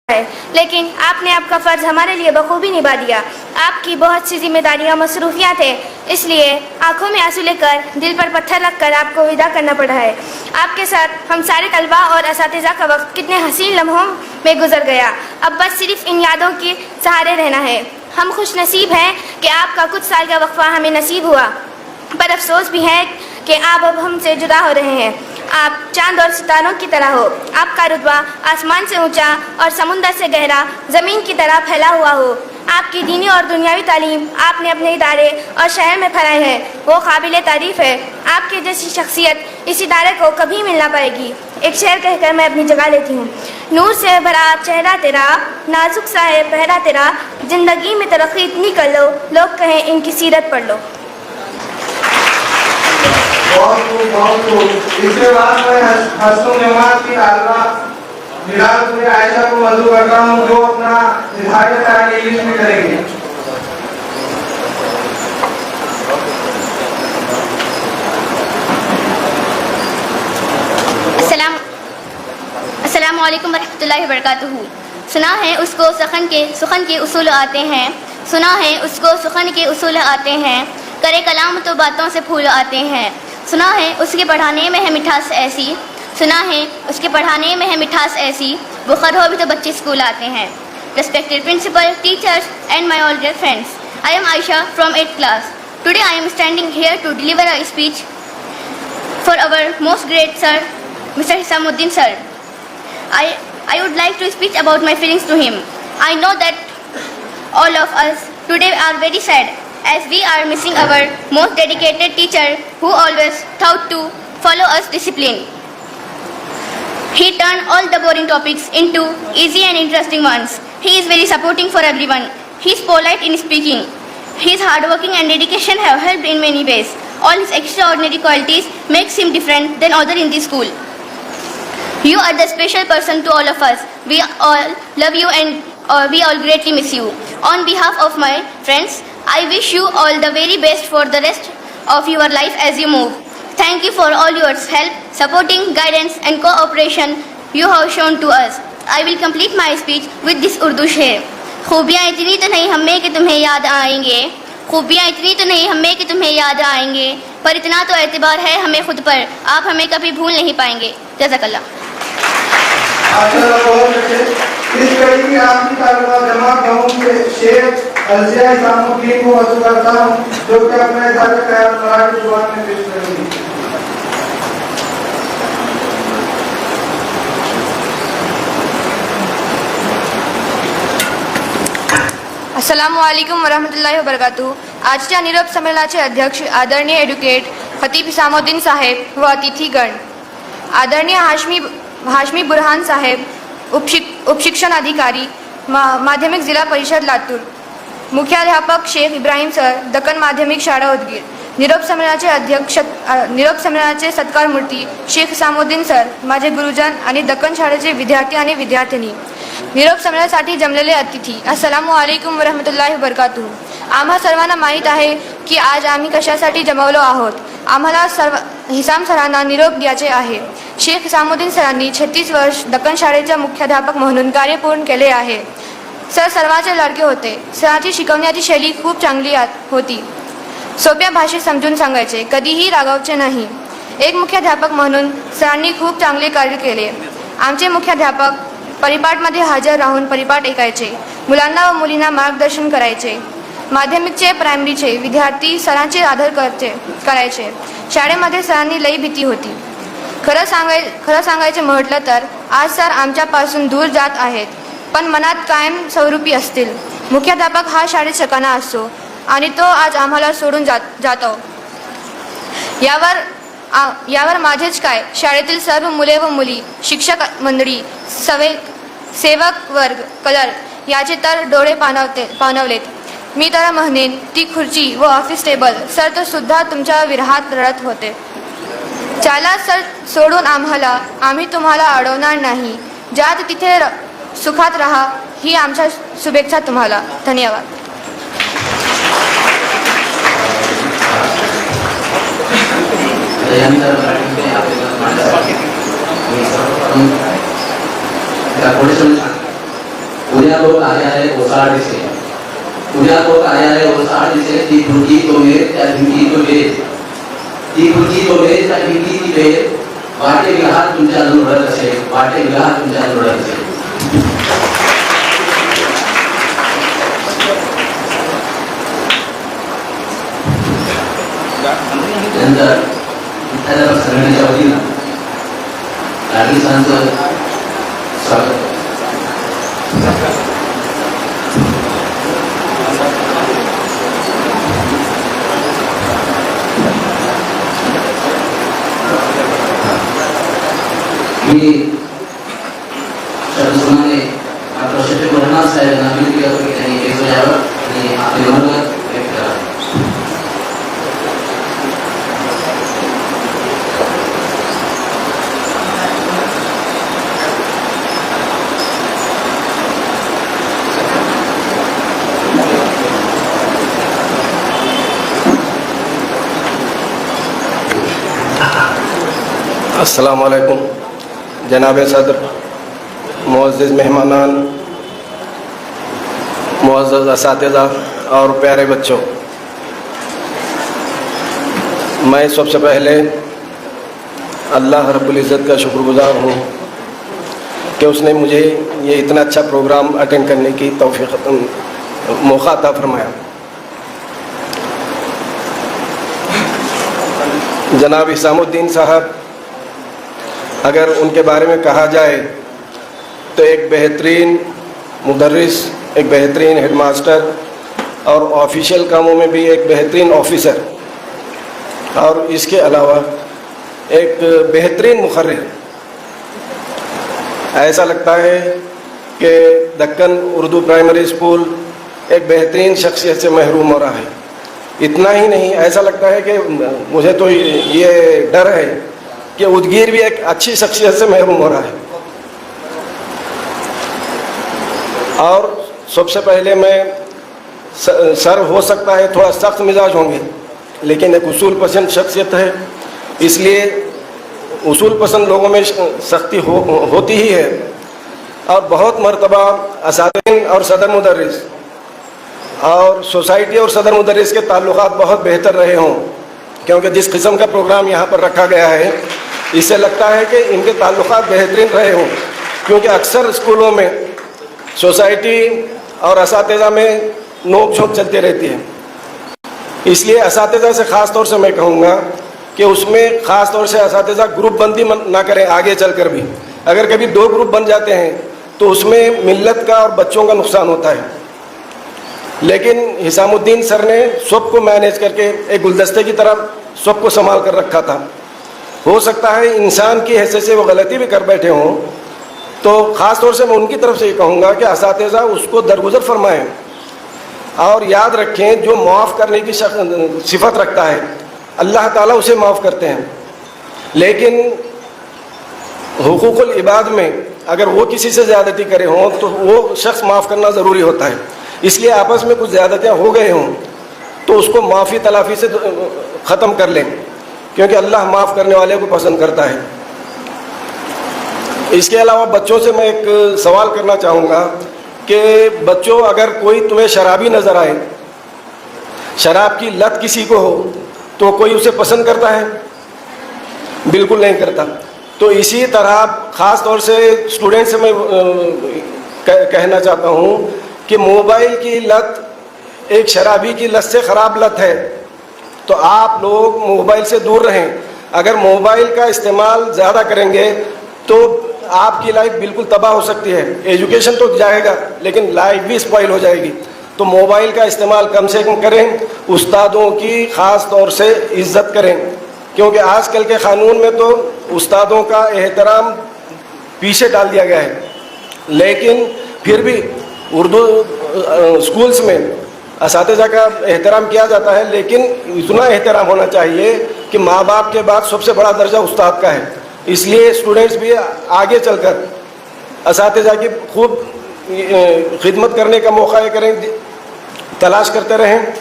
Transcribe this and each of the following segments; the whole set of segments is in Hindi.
है, लेकिन आपने आपका फ़र्ज़ हमारे लिए बखूबी निभा दिया। आपकी बहुत सी जिम्मेदारियाँ मसरूफियात हैं, इसलिए आंखों में आंसू लेकर दिल पर पत्थर रखकर आपको विदा करना पड़ा है। आपके साथ हम सारे तलबा और असातिज़ा का वक्त कितने हसीन लम्हों में गुजर गया। अब बस सिर्फ इन यादों के सहारे रहना है। हम खुश नसीब हैं कि आपका कुछ साल का वक्फा हमें नसीब हुआ, पर अफसोस भी है कि आप अब हमसे जुदा हो रहे हैं। आप चांद और सितारों की तरह हो। आपका रुतबा आसमान से ऊंचा और समुंदर से गहरा ज़मीन की तरह फैला हुआ हो। आपकी दीनी और दुनियावी तालीम आपने अपने इदारे और शहर में फैलाई है, वो काबिल तारीफ़ है। आपके जैसी शख्सियत इस इदारे को कभी मिल ना पाएगी। एक शेर कहकर मैं अपनी जगह लेती हूँ। नूर से भरा चेहरा तेरा, नाजुक सा है पहरा तेरा, ज़िंदगी में तरक्की इतनी कर लो, लोग कहें इनकी सीरत पढ़ लो। बहुत खूब। इसके बाद मैं हसन नमाज की तालिबा मिलादुल आयशा को मदऊ करता हूँ, जो अपना इज़हार ख़याल इंग्लिश में करेंगे। अस्सलामु अलैकुम वरहमतुल्लाहि वबरकातुहू। सुना है उसको सुखन के उसूल आते हैं, सुना है उसको सुखन के उसूल आते हैं, करे कलाम तो बातों से फूल आते हैं। सुना है उसके पढ़ाने में है मिठास ऐसी, सुना है उसके पढ़ाने में है मिठास ऐसी, बुखार हो भी तो बच्चे स्कूल आते हैं। Respected principal, teachers and my all dear friends, I am Aisha from 8th class. Today I am standing here to deliver a speech for our most great sir, Mr. Hisamuddin sir. I would like to speak about my feelings to him. I know that all of us today are very sad, as we are missing our most dedicated teacher who always taught to follow us discipline. He turned all the boring topics into easy and interesting ones. He is very supporting for everyone. He is polite in speaking. His hardworking and dedication have helped in many ways. All his extraordinary qualities makes him different than others in the school. You are the special person to all of us. We all love you and we all greatly miss you. On behalf of my friends, I wish you all the very best for the rest of your life as you move. Thank you for all your help, supporting, guidance and cooperation you have shown to us. I will complete my speech with this Urdu शेर। खूबियाँ इतनी तो नहीं हमें कि तुम्हें याद आएंगे, खूबियाँ इतनी तो नहीं हमें कि तुम्हें याद आएंगे, पर इतना तो एतबार है हमें खुद पर, आप हमें कभी भूल नहीं पाएंगे। जज़ाकल्लाह। इस कड़ी की आखिरी तालिबा जमात गाँव के शेख अलजिया इसामुद्दीन को मदऊ करता हूँ, जो कि अपने इज़हार ख़याल मराठी ज़ुबान में पेश करेंगी। अस्सलामु अलैकुम वरहमतुल्लाहि वबरकातुहू। आजच्या निरोप संमेलनाचे अध्यक्ष आदरणीय ॲडव्होकेट खतीब हिसामुद्दीन साहेब व अतिथीगण, आदरणीय हाशमी बुरहान साहेब, उपशिक्षण अधिकारी माध्यमिक जिला परिषद लातूर, मुख्याध्यापक शेख इब्राहिम सर, दक्कन माध्यमिक शाळा उदगीर, निरोप संमेलनाचे सत्कार मूर्ती शेख हिसामुद्दीन सर, माझे गुरुजन आणि दक्कन शाळेचे विद्यार्थी आणि विद्यार्थिनी, निरोप संमेलनासाठी जमलेले अतिथी, अस्सलामु अलैकुम वरहमतुल्लाहि वबरकातुहू। आम्हा सर्वांना माहीत आहे की आज आम्ही कशासाठी जमवलो आहोत। आम्हाला हिसाम सरांना निरोप द्यायचे आहे। शेख हिसामुद्दीन सरांनी 36 वर्ष दक्कन शाळेचे मुख्याध्यापक म्हणून कार्य पूर्ण केले आहे। सर सर्वांचे लाडके होते। सरांची शिकवण्याची शैली खूप चांगली होती। सोप्या भाषेत समजून सांगायचे, कधीही रागावचे नाही। एक मुख्याध्यापक म्हणून सरांनी खूप चांगले कार्य केले। आमचे मुख्याध्यापक परिपाठमध्ये हजर राहून परिपाठ ऐकायचे, मुलांना व मुलींना मार्गदर्शन करायचे। माध्यमिकचे प्रायमरीचे विद्यार्थी सरांचे आदर करायचे। शाळेमध्ये सरांनी लई भीती होती। खरं सांगायचे म्हटलं तर आज सर आमच्यापासून दूर जात आहेत, पण मनात कायम स्वरूपी असतील। मुख्याध्यापक हा शाळेत शकना असतो आणि तो आज आम्हाला सोडून जातो। यावर माझेच काय, शाळेतील सर्व मुले व मुली, शिक्षक मंडळी, सेवक वर्ग, कलर याचे तर डोळे पाणवलेत। मी तर म्हणेन ती खुर्ची व ऑफिस टेबल सर तो सुद्धा तुमच्या विरहात रडत होते। चला सर सोडून आम्हाला, आम्ही तुम्हाला अडवणार नाही। ज्यात तिथे सुखात राहा ही आमच्या शुभेच्छा तुम्हाला। धन्यवाद। त्या पुण्याको कार्यालय ओसाडीचे पुण्याको कार्यालय ओसाडीचे ती भुरगी तो मेर त्या भिंगी तो वेर ती भुरगी तो मेर त्या भिंगी ती वेर वाटे विहार तुमच्या लढत असेल वाटे विहार तुमच्या लढत असेल नंतर विद्यालय संघटनेच्या वतीनं नागरिकांचं स्वागत मी सर्वसामान्य आपल्या शेती कोरोना साहेबांना विनंती करतो की त्यांनी एक यावं आणि आपले मनोगत व्यक्त करावं. अस्सलाम वालेकुम जनाब सदर, मुअज़्ज़िज़ मेहमानान, मुअज़्ज़ज़ असातिज़ा और प्यारे बच्चों, मैं सबसे पहले अल्लाह रब्बुल इज़्ज़त का शुक्रगुज़ार हूँ कि उसने मुझे ये इतना अच्छा प्रोग्राम अटेंड करने की तौफ़ीक़ मौका अता फरमाया। जनाब हिसामुद्दीन साहब, अगर उनके बारे में कहा जाए तो एक बेहतरीन मुदर्रिस, एक बेहतरीन हेडमास्टर और ऑफिशियल कामों में भी एक बेहतरीन ऑफिसर और इसके अलावा एक बेहतरीन मुखर्रिर। ऐसा लगता है कि दक्कन उर्दू प्राइमरी स्कूल एक बेहतरीन शख्सियत से महरूम हो रहा है। इतना ही नहीं, ऐसा लगता है कि मुझे तो ये डर है कि उदगीर भी एक अच्छी शख्सियत से महरूम हो रहा है। और सबसे पहले मैं सर हो सकता है थोड़ा सख्त मिजाज होंगे, लेकिन एक उसूल पसंद शख्सियत है, इसलिए उसूल पसंद लोगों में सख्ती होती ही है। और बहुत मरतबा असातिज़ और सदर मुदर्रिस और सोसाइटी और सदर मुदर्रिस के ताल्लुकात बहुत बेहतर रहे हों, क्योंकि जिस किस्म का प्रोग्राम यहाँ पर रखा गया है इससे लगता है कि इनके ताल्लुकात बेहतरीन रहे हों, क्योंकि अक्सर स्कूलों में सोसाइटी और असातिज़ा में नोक झोंक चलती रहती है। इसलिए असातिज़ा से ख़ास तौर से मैं कहूँगा कि उसमें ख़ास तौर से असातिज़ा ग्रुप बंदी ना करें। आगे चलकर भी अगर कभी 2 ग्रुप बन जाते हैं तो उसमें मिल्लत का और बच्चों का नुकसान होता है। लेकिन हिसामुद्दीन सर ने सबको मैनेज करके एक गुलदस्ते की तरह सबको संभाल कर रखा था। हो सकता है इंसान की हैसियत से वो गलती भी कर बैठे हों, तो ख़ास तौर से मैं उनकी तरफ से ये कहूँगा कि असातिज़ा उसको दरगुजर फरमाएं और याद रखें जो माफ़ करने की सिफत रखता है अल्लाह ताला उसे माफ़ करते हैं। लेकिन हुकूकुल इबाद में अगर वो किसी से ज़्यादती करे हों तो वो शख्स माफ़ करना ज़रूरी होता है। इसलिए आपस में कुछ ज़्यादतियाँ हो गए हों तो उसको माफ़ी तलाफ़ी से ख़त्म कर लें, क्योंकि अल्लाह माफ़ करने वाले को पसंद करता है। इसके अलावा बच्चों से मैं एक सवाल करना चाहूँगा कि बच्चों, अगर कोई तुम्हें शराबी नज़र आए, शराब की लत किसी को हो, तो कोई उसे पसंद करता है? बिल्कुल नहीं करता। तो इसी तरह ख़ास तौर से स्टूडेंट से मैं कहना चाहता हूँ कि मोबाइल की लत एक शराबी की लत से ख़राब लत है, तो आप लोग मोबाइल से दूर रहें। अगर मोबाइल का इस्तेमाल ज़्यादा करेंगे तो आपकी लाइफ बिल्कुल तबाह हो सकती है। एजुकेशन तो जाएगा लेकिन लाइफ भी स्पॉइल हो जाएगी। तो मोबाइल का इस्तेमाल कम से कम करें। उस्तादों की ख़ास तौर से इज़्ज़त करें, क्योंकि आजकल के क़ानून में तो उस्तादों का एहतराम पीछे डाल दिया गया है। लेकिन फिर भी उर्दू स्कूल्स में असातिज़ा का एहतराम किया जाता है, लेकिन इतना एहतराम होना चाहिए कि माँ बाप के बाद सबसे बड़ा दर्जा उस्ताद का है। इसलिए स्टूडेंट्स भी आगे चलकर असातिज़ा की खूब खिदमत करने का मौका करें, तलाश करते रहें।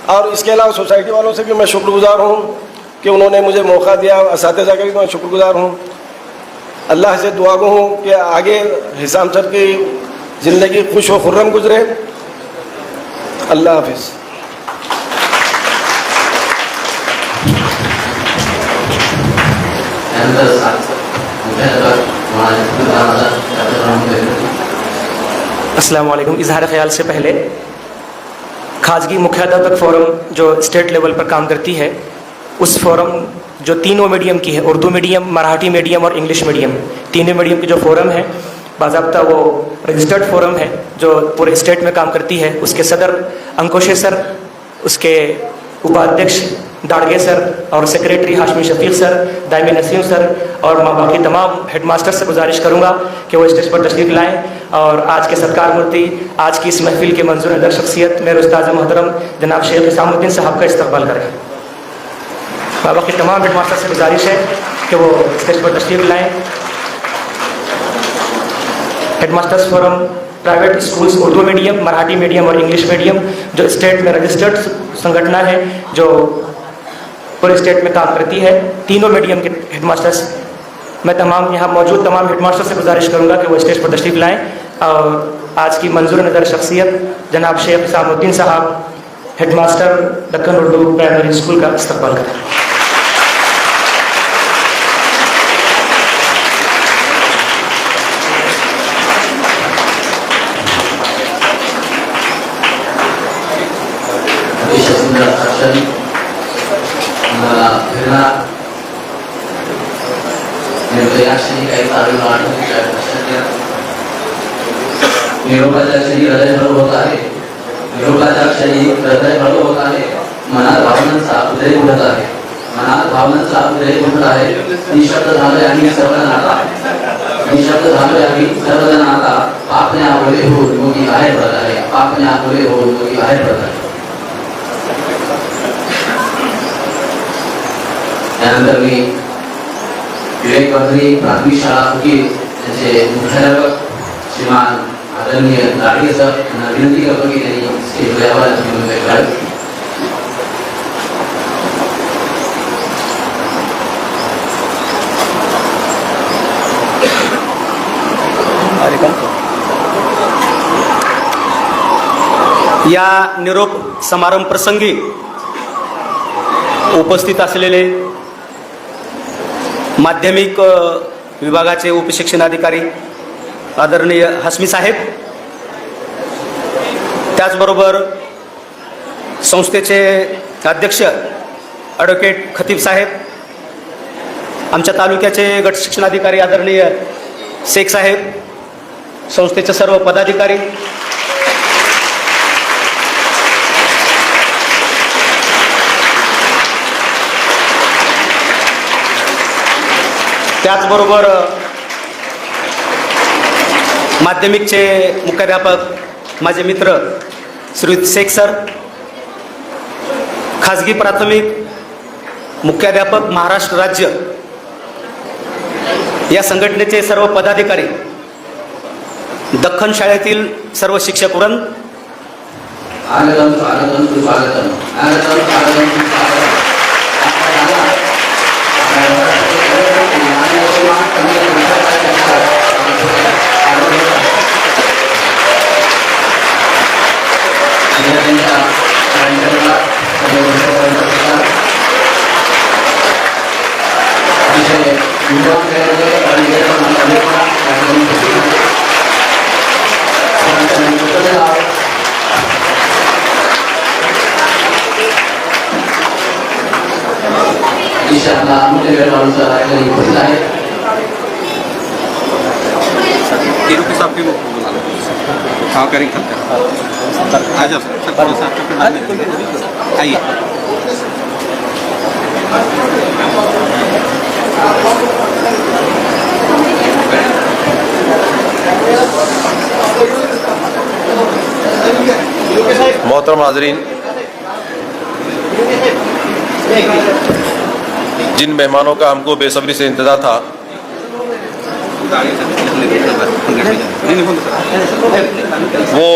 और इसके अलावा सोसाइटी वालों से भी मैं शुक्रगुज़ार हूँ कि उन्होंने मुझे मौका दिया। असातिज़ा का भी मैं शुक्रगुज़ार हूँ। अल्लाह से दुआ गो हूँ कि आगे हिसाम सर की ज़िंदगी खुश व खुर्रम गुजरे। अल्लाह हाफिज़। अस्सलाम वालेकुम। इजहार ख्याल से पहले खाजगी मुख्याध्यापक फ़ोरम जो स्टेट लेवल पर काम करती है, उस फोरम जो तीनों मीडियम की है, उर्दू मीडियम, मराठी मीडियम और इंग्लिश मीडियम, तीनों मीडियम की जो फोरम है, बाज़ाब्ता वो रजिस्टर्ड फोरम है जो पूरे स्टेट में काम करती है। उसके सदर अंकुशे सर, उसके उपाध्यक्ष दाड़गे सर और secretary Hashmi Shafiq sir, Daimi Naseem sir और बाकी तमाम हेडमास्टर से गुजारिश करूँगा कि वो स्टेज पर तशरीफ़ लाएँ और आज के सत्कार मूर्ति, आज की इस महफिल के मंजूर नज़र शख्सियत मेरे उस्ताद मोहतरम जनाब शेख इसामुद्दीन साहब का इस्तकबाल करें। बाबा के तमाम हेडमास्टर से गुजारिश है कि वो स्टेज पर तशरीफ़ लाएँ। Headmasters forum private schools Urdu medium, Marathi medium और इंग्लिश मीडियम जो स्टेट में रजिस्टर्ड संगठन है जो पूरे स्टेट में काम करती है, तीनों मीडियम के हेडमास्टर्स, मैं तमाम यहाँ मौजूद तमाम हेडमास्टर से गुजारिश करूँगा कि वो स्टेज पर तशरीफ़ लाएँ और आज की मंजूर नज़र शख्सियत जनाब शेख इसामुद्दीन साहब, headmaster Deccan Urdu primary school का इस्तकबाल करें। निरोपाचार शरीर हृदय भर होता है, निरोपाचार शरीर हृदय भर होता है, मनात भावनांचा उदय उठता है, मनात भावनांचा उदय उठता है, निशब्द झाले आणि सर्वजण आता, निशब्द झाले आणि सर्वजण आता, पापने आगोले हो योगी बाहेर पडत आहे, पापने आगोले हो योगी बाहेर पडत आहे। त्यानंतर मी विवेक वर्धनी प्राथमिक शाळा उकील यांचे मुख्याध्यापक श्रीमान आदरणीय दाड़गे सर यांना विनंती करतो की त्यांनी स्टेजवर यावं अशी विनंती करावी। या निरोप समारंभ प्रसंगी उपस्थित असलेले माध्यमिक विभागाचे उपशिक्षणाधिकारी आदरणीय हाशमी साहेब, त्याचबरोबर संस्थेचे अध्यक्ष ॲडव्होकेट खतीब साहेब, आमच्या तालुक्याचे गट शिक्षणाधिकारी आदरणीय शेख साहेब, संस्थेचे सर्व पदाधिकारी, त्याचबरोबर माध्यमिकचे मुख्याध्यापक माझे मित्र श्री शेख सर, खाजगी प्राथमिक मुख्याध्यापक महाराष्ट्र राज्य या संघटनेचे सर्व पदाधिकारी, दख्खन शाळेतील सर्व शिक्षक वृंद, इंशाअल्लाह मुझे वेळ वाढून राहिलेली उपस्थित आहे। साहब की हाँ करेंगे आ जाओ सर, थोड़ा सा आइए। मोहतरम हाजरीन, जिन मेहमानों का हमको बेसब्री से इंतजार था वो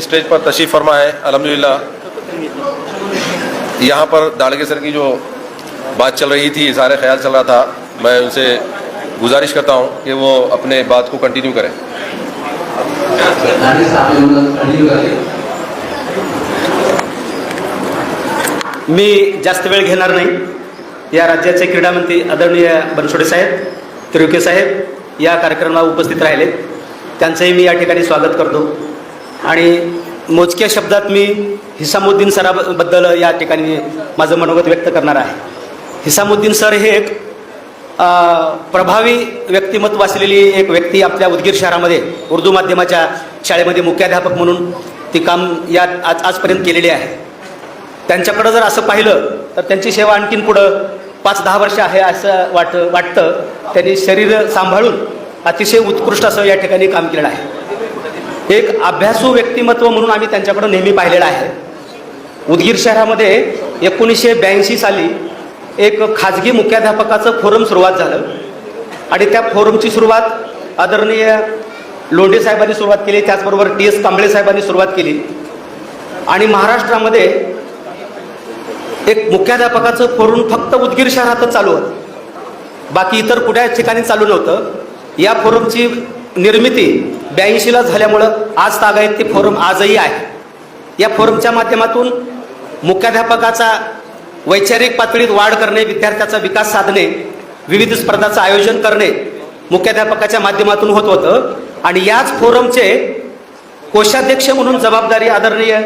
स्टेज पर तशरीफ़ फरमा है। अल्हम्दुलिल्लाह यहाँ पर दाड़गे सर की जो बात चल रही थी, इज़हार ख्याल चल रहा था, मैं उनसे गुजारिश करता हूँ कि वो अपने बात को कंटिन्यू करें। लाठी साहब कंटिन्यू करेंगे। मी जास्त वेळ घेणार नाही. या राज्याचे क्रीडा मंत्री आदरणीय बनसोडे साहेब, तिरुके साहेब या कार्यक्रमाला उपस्थित राहिले, त्यांचंही मी या ठिकाणी स्वागत करतो. आणि मोजक्या शब्दात मी हिसामुद्दीन सराबद्दल या ठिकाणी माझं मनोगत व्यक्त करणार आहे. हिसामुद्दीन सर हे एक प्रभावी व्यक्तिमत्व असलेली एक व्यक्ती आपल्या उदगीर शहरामध्ये उर्दू माध्यमाच्या शाळेमध्ये मुख्याध्यापक म्हणून ती काम या आजपर्यंत केलेली आहे. त्यांच्याकडं जर असं पाहिलं तर त्यांची सेवा आणखीन पुढं 5-10 वर्ष आहे असं वाटतं. त्यांनी शरीर सांभाळून अतिशय उत्कृष्ट असं या ठिकाणी काम केलेलं आहे. एक अभ्यासू व्यक्तिमत्व म्हणून आम्ही त्यांच्याकडं नेहमी पाहिलेलं आहे. उदगीर शहरामध्ये 1982 साली एक खाजगी मुख्याध्यापकाचं फोरम सुरुवात झालं आणि त्या फोरमची सुरुवात आदरणीय लोंढे साहेबांनी सुरुवात केली, त्याचबरोबर TS कांबळे साहेबांनी सुरुवात केली. आणि महाराष्ट्रामध्ये एक मुख्याध्यापकाचं फोरम फक्त उदगीर शहरातच चालू होतं, बाकी इतर कुठल्याच ठिकाणी चालू नव्हतं. या फोरमची निर्मिती 82ला झाल्यामुळं आज तागायत ते फोरम आजही आहे. या फोरमच्या माध्यमातून मुख्याध्यापकाचा वैचारिक पातळीत वाढ करणे, विद्यार्थ्याचा विकास साधणे, विविध स्पर्धांचं आयोजन करणे मुख्याध्यापकाच्या माध्यमातून होत होतं. आणि याच फोरमचे कोषाध्यक्ष म्हणून जबाबदारी आदरणीय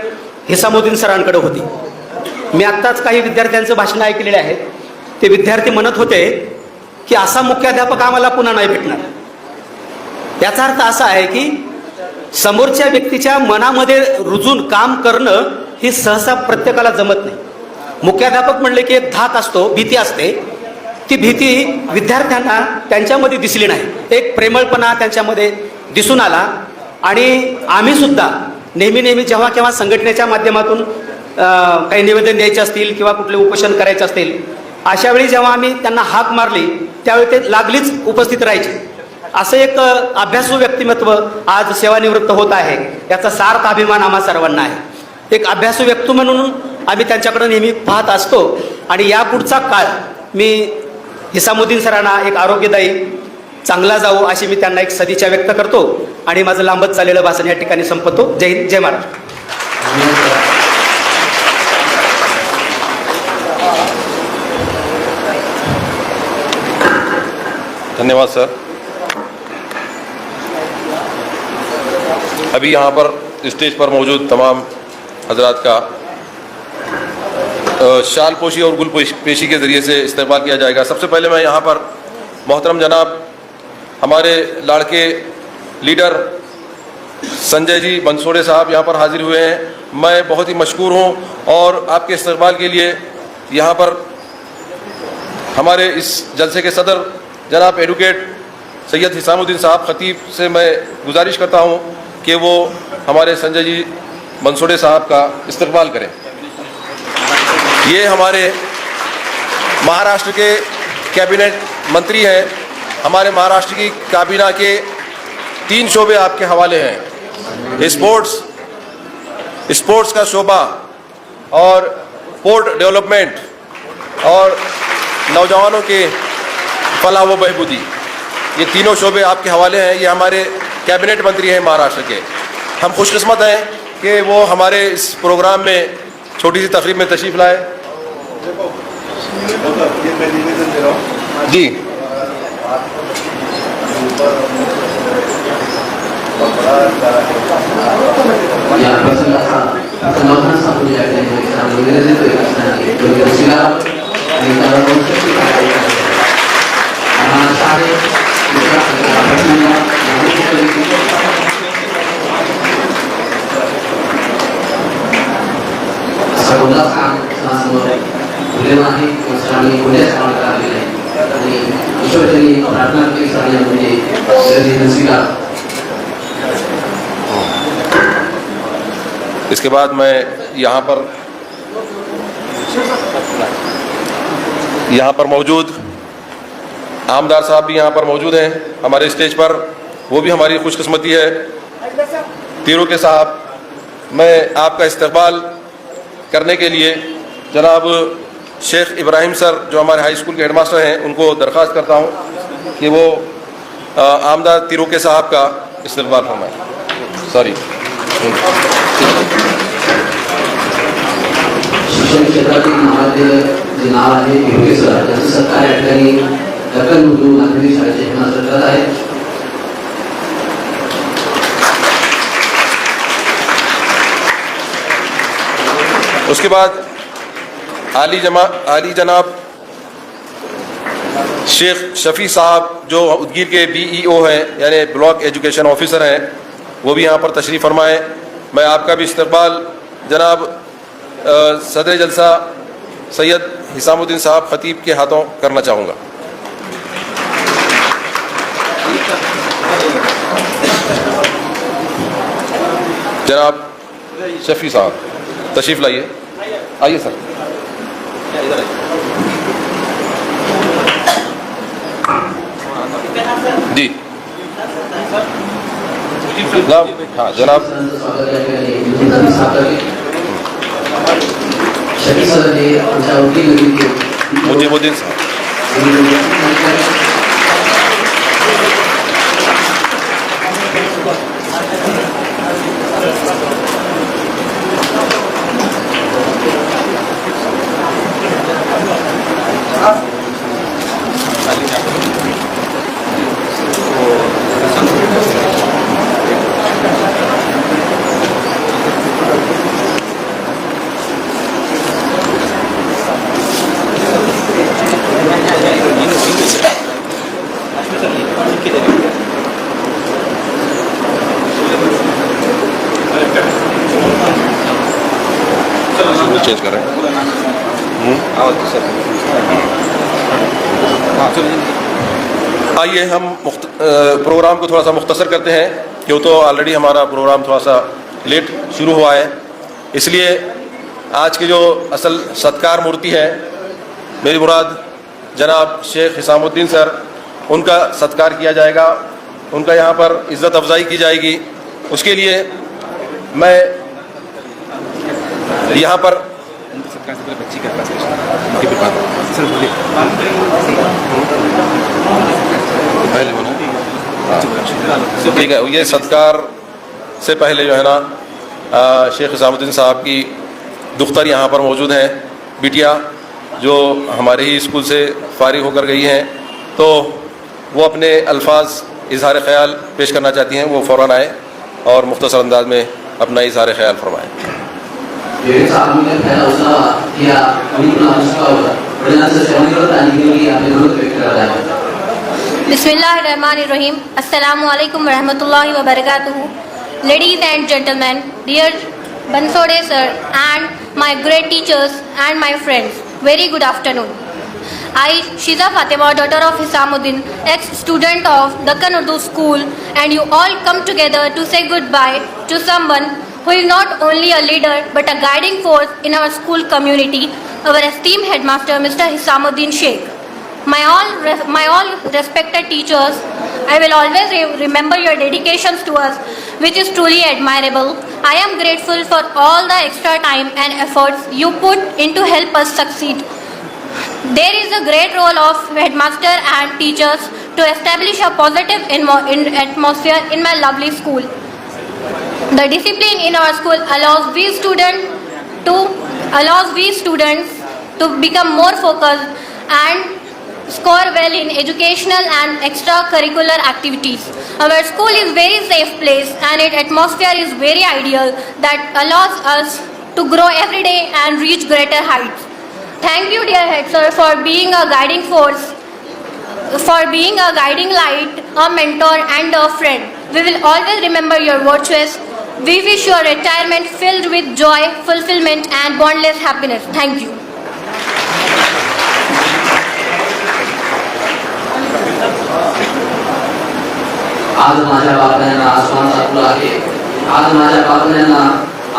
हिसामुद्दीन सरांकडे होती. मी आत्ताच काही विद्यार्थ्यांचं भाषण ऐकलेले आहेत. ते विद्यार्थी म्हणत होते की असा मुख्याध्यापक आम्हाला पुन्हा नाही भेटणार. याचा अर्थ असा आहे की समोरच्या व्यक्तीच्या मनामध्ये रुजून काम करणं ही सहसा प्रत्येकाला जमत नाही. मुख्याध्यापक म्हणले की एक धाक असतो, भीती असते. ती भीती विद्यार्थ्यांना त्यांच्यामध्ये दिसली नाही. एक प्रेमळपणा त्यांच्यामध्ये दिसून आला. आणि आम्ही सुद्धा नेहमी जेव्हा केव्हा संघटनेच्या माध्यमातून काही निवेदन द्यायचे असतील किंवा कुठले उपोषण करायचे असतील, अशा वेळी जेव्हा आम्ही त्यांना हाक मारली त्यावेळी ते लागलीच उपस्थित राहायचे. असं एक अभ्यासू व्यक्तिमत्व आज सेवानिवृत्त होत आहे, याचा सार्थ अभिमान आम्हा सर्वांना आहे. एक अभ्यासू व्यक्ती म्हणून आम्ही त्यांच्याकडे नेहमी पाहत असतो. आणि यापुढचा काळ मी हिसामुद्दीन सरांना एक आरोग्यदायी चांगला जावो अशी मी त्यांना एक सदिच्छा व्यक्त करतो. आणि माझं लांबत चाललेलं भाषण या ठिकाणी संपवतो. जय हिंद, जय महाराष्ट्र. धन्यवाद सर. अभी यहाँ पर स्टेज पर मौजूद तमाम हजरात का शाल पोशी और गुल पेशी के ज़रिए से इस्तेमाल किया जाएगा. सबसे पहले मैं यहाँ पर मोहतरम जनाब हमारे लाड़के लीडर संजय जी बनसोड़े साहब यहाँ पर हाजिर हुए हैं. मैं बहुत ही मशकूर हूँ और आपके इस्तेमाल के लिए यहाँ पर हमारे इस जलसे के सदर जनाब एडवोकेट सैयद हिसामुद्दीन साहब खतीब से मैं गुजारिश करता हूँ कि वो हमारे संजय जी बनसोड़े साहब का इस्तकबाल करें. ये हमारे महाराष्ट्र के कैबिनेट मंत्री हैं. हमारे महाराष्ट्र की काबीना के 3 शोबे आपके हवाले हैं. स्पोर्ट्स का शोबा और पोर्ट डेवलपमेंट और नौजवानों के फलाह व बहबूदी, ये तीनों शोबे आपके हवाले हैं. ये हमारे कैबिनेट मंत्री हैं महाराष्ट्र के. हम खुशकिस्मत हैं कि वो हमारे इस प्रोग्राम में छोटी सी तकरीब में तशरीफ़ लाए. जी इसके बाद मैं यहाँ पर मौजूद आमदार साहब भी यहाँ पर मौजूद हैं हमारे स्टेज पर. वो भी हमारी खुशकिस्मती है. तिरुके साहब, मैं आपका इस्तकबाल करने के लिए जनाब शेख इब्राहिम सर जो हमारे हाई स्कूल के हेडमास्टर हैं उनको दरख्वास्त करता हूँ कि वो आमदार तिरुके साहब का इस्तकबाल फरमाएं. सॉरी। शिक्षण क्षेत्रातील जे नाव आहे केवळे सर यांचं सत्कार या ठिकाणी दक्कन उर्दू माध्यमिक शाळेचे हेडमास्टर करत आहेत. उसके बाद आली जनाब शेख शफ़ी साहब जो उदगीर के BEO हैं यानी ब्लॉक एजुकेशन ऑफिसर हैं, वो भी यहाँ पर तशरीफ़ फरमाएँ। मैं आपका भी इस्तकबाल जनाब सदर जलसा सैयद हिसामुद्दीन साहब ख़तीब के हाथों करना चाहूँगा। जनाब शफ़ी साहब तशरीफ़ लाइए, आइए सर। जी जनाब, हाँ जनाब। मुजीबुद्दीन साहब, चेंज कर रहे हैं। आइए हम प्रोग्राम को थोड़ा सा मुख्तसर करते हैं, क्यों तो ऑलरेडी हमारा प्रोग्राम थोड़ा सा लेट शुरू हुआ है, इसलिए आज की जो असल सत्कार मूर्ति है, मेरी मुराद जनाब शेख हिसामुद्दीन सर, उनका सत्कार किया जाएगा, उनका यहाँ पर इज़्ज़त अफजाई की जाएगी। उसके लिए मैं यहाँ पर बच्ची का पहले होना ठीक है। ये सत्कार से पहले जो है ना शेख हिसामुद्दीन साहब की दुख्तर यहाँ पर मौजूद हैं, बिटिया जो हमारे ही स्कूल से फारिग होकर गई हैं, तो वो अपने अल्फाज इजहार ख्याल पेश करना चाहती हैं। वो फ़ौरन आए और मुख्तसर अंदाज में अपना इजहार ख्याल फरमाएँ। Bismillahirrahmanirrahim. Assalamu alaikum warahmatullahi wabarakatuh. Ladies and gentlemen, dear Bansode sir and my great teachers and my friends, very good afternoon. I, Shiza Fatima, daughter of Hisamuddin, ex-student of Dakkan Urdu School, and you all come together to say goodbye to someone who is not only a leader but a guiding force in our school community, our esteemed headmaster, Mr. Hisamuddin Sheikh. My all respected teachers, I will always remember your dedications to us, which is truly admirable. I am grateful for all the extra time and efforts you put in to help us succeed. There is a great role of headmaster and teachers to establish a positive atmosphere in my lovely school. The discipline in our school allows we students to become more focused and score well in educational and extracurricular activities. Our school is very safe place and its atmosphere is very ideal that allows us to grow every day and reach greater heights. Thank you, dear head sir, for being a guiding force, for being a guiding light, a mentor and a friend. We will always remember your virtues. We wish your retirement filled with joy, fulfillment and boundless happiness. Thank you. आज माझ्या बापांना आसमानचा फुल आहे, आज माझ्या बापांना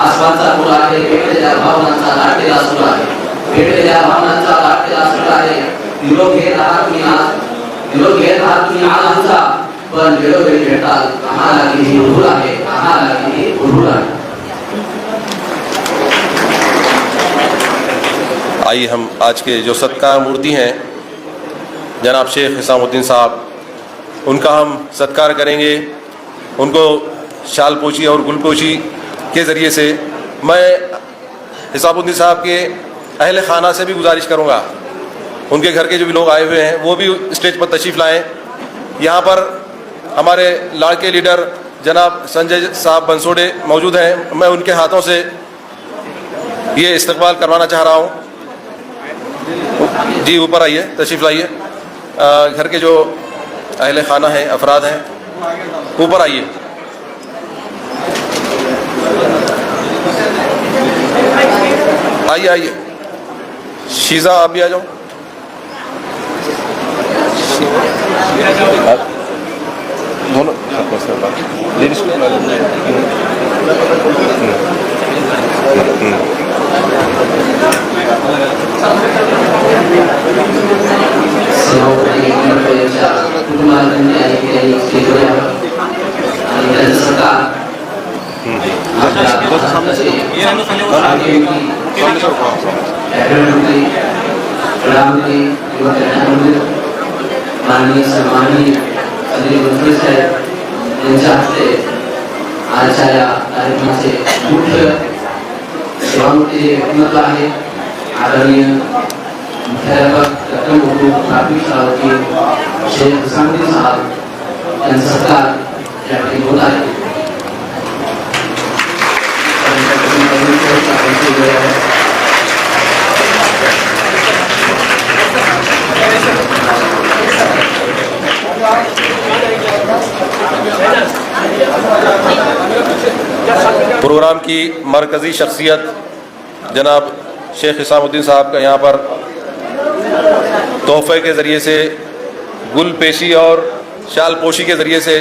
आसमानचा फुल आहे, पेटलेल्या भावनांचा लाटेला सूर आहे, पेटलेल्या भावनांचा लाटेला सूर आहे. निरोप घेत राहा तुम्ही आज आमचा, पण वेळोवेळी भेटाल आम्हाला किती उरूळ आहे, आम्हाला किती उरूळ आहे. आइए हम आज के जो सत्कार मूर्ति हैं जनाब शेख हिसामुद्दीन साहब, उनका हम सत्कार करेंगे, उनको शाल पोशी और गुल पोशी के ज़रिए से मैं हिसाबुद्दीन साहब के अहल खाना से भी गुजारिश करूँगा, उनके घर के जो भी लोग आए हुए हैं वो भी स्टेज पर तशरीफ़ लाएँ। यहाँ पर हमारे लाड़के लीडर जनाब संजय साहब बंसोड़े मौजूद हैं, मैं उनके हाथों से ये इस्तकबाल करवाना चाह रहा हूँ। जी ऊपर आइए, तशरीफ़ लाइए। घर के जो अहले खाना हैं, अफराद हैं, ऊपर आइए। आइए आइए, शीज़ा आप भी आ जाओ। दोनों लेडीज को सामने से माननीय सम्मानीय अनिल मंत्री साहेब यांच्या हस्ते आजच्या या कार्यक्रमाचे मुख्य सेवामूर्ती जे व्यक्तिमत्व आहे आदरणीय मुख्याध्यापक डॉक्टर गुरु प्राथमिक शाळा शेख हुसामुद्दीन साहब यांचा सत्कार या ठिकाणी होत आहे। प्रोग्राम की मरकज़ी शख्सियत जनाब शेख हिसामुद्दीन साहब का यहाँ पर तोहफ़े के ज़रिए से, गुल पेशी और शाल पोशी के ज़रिए से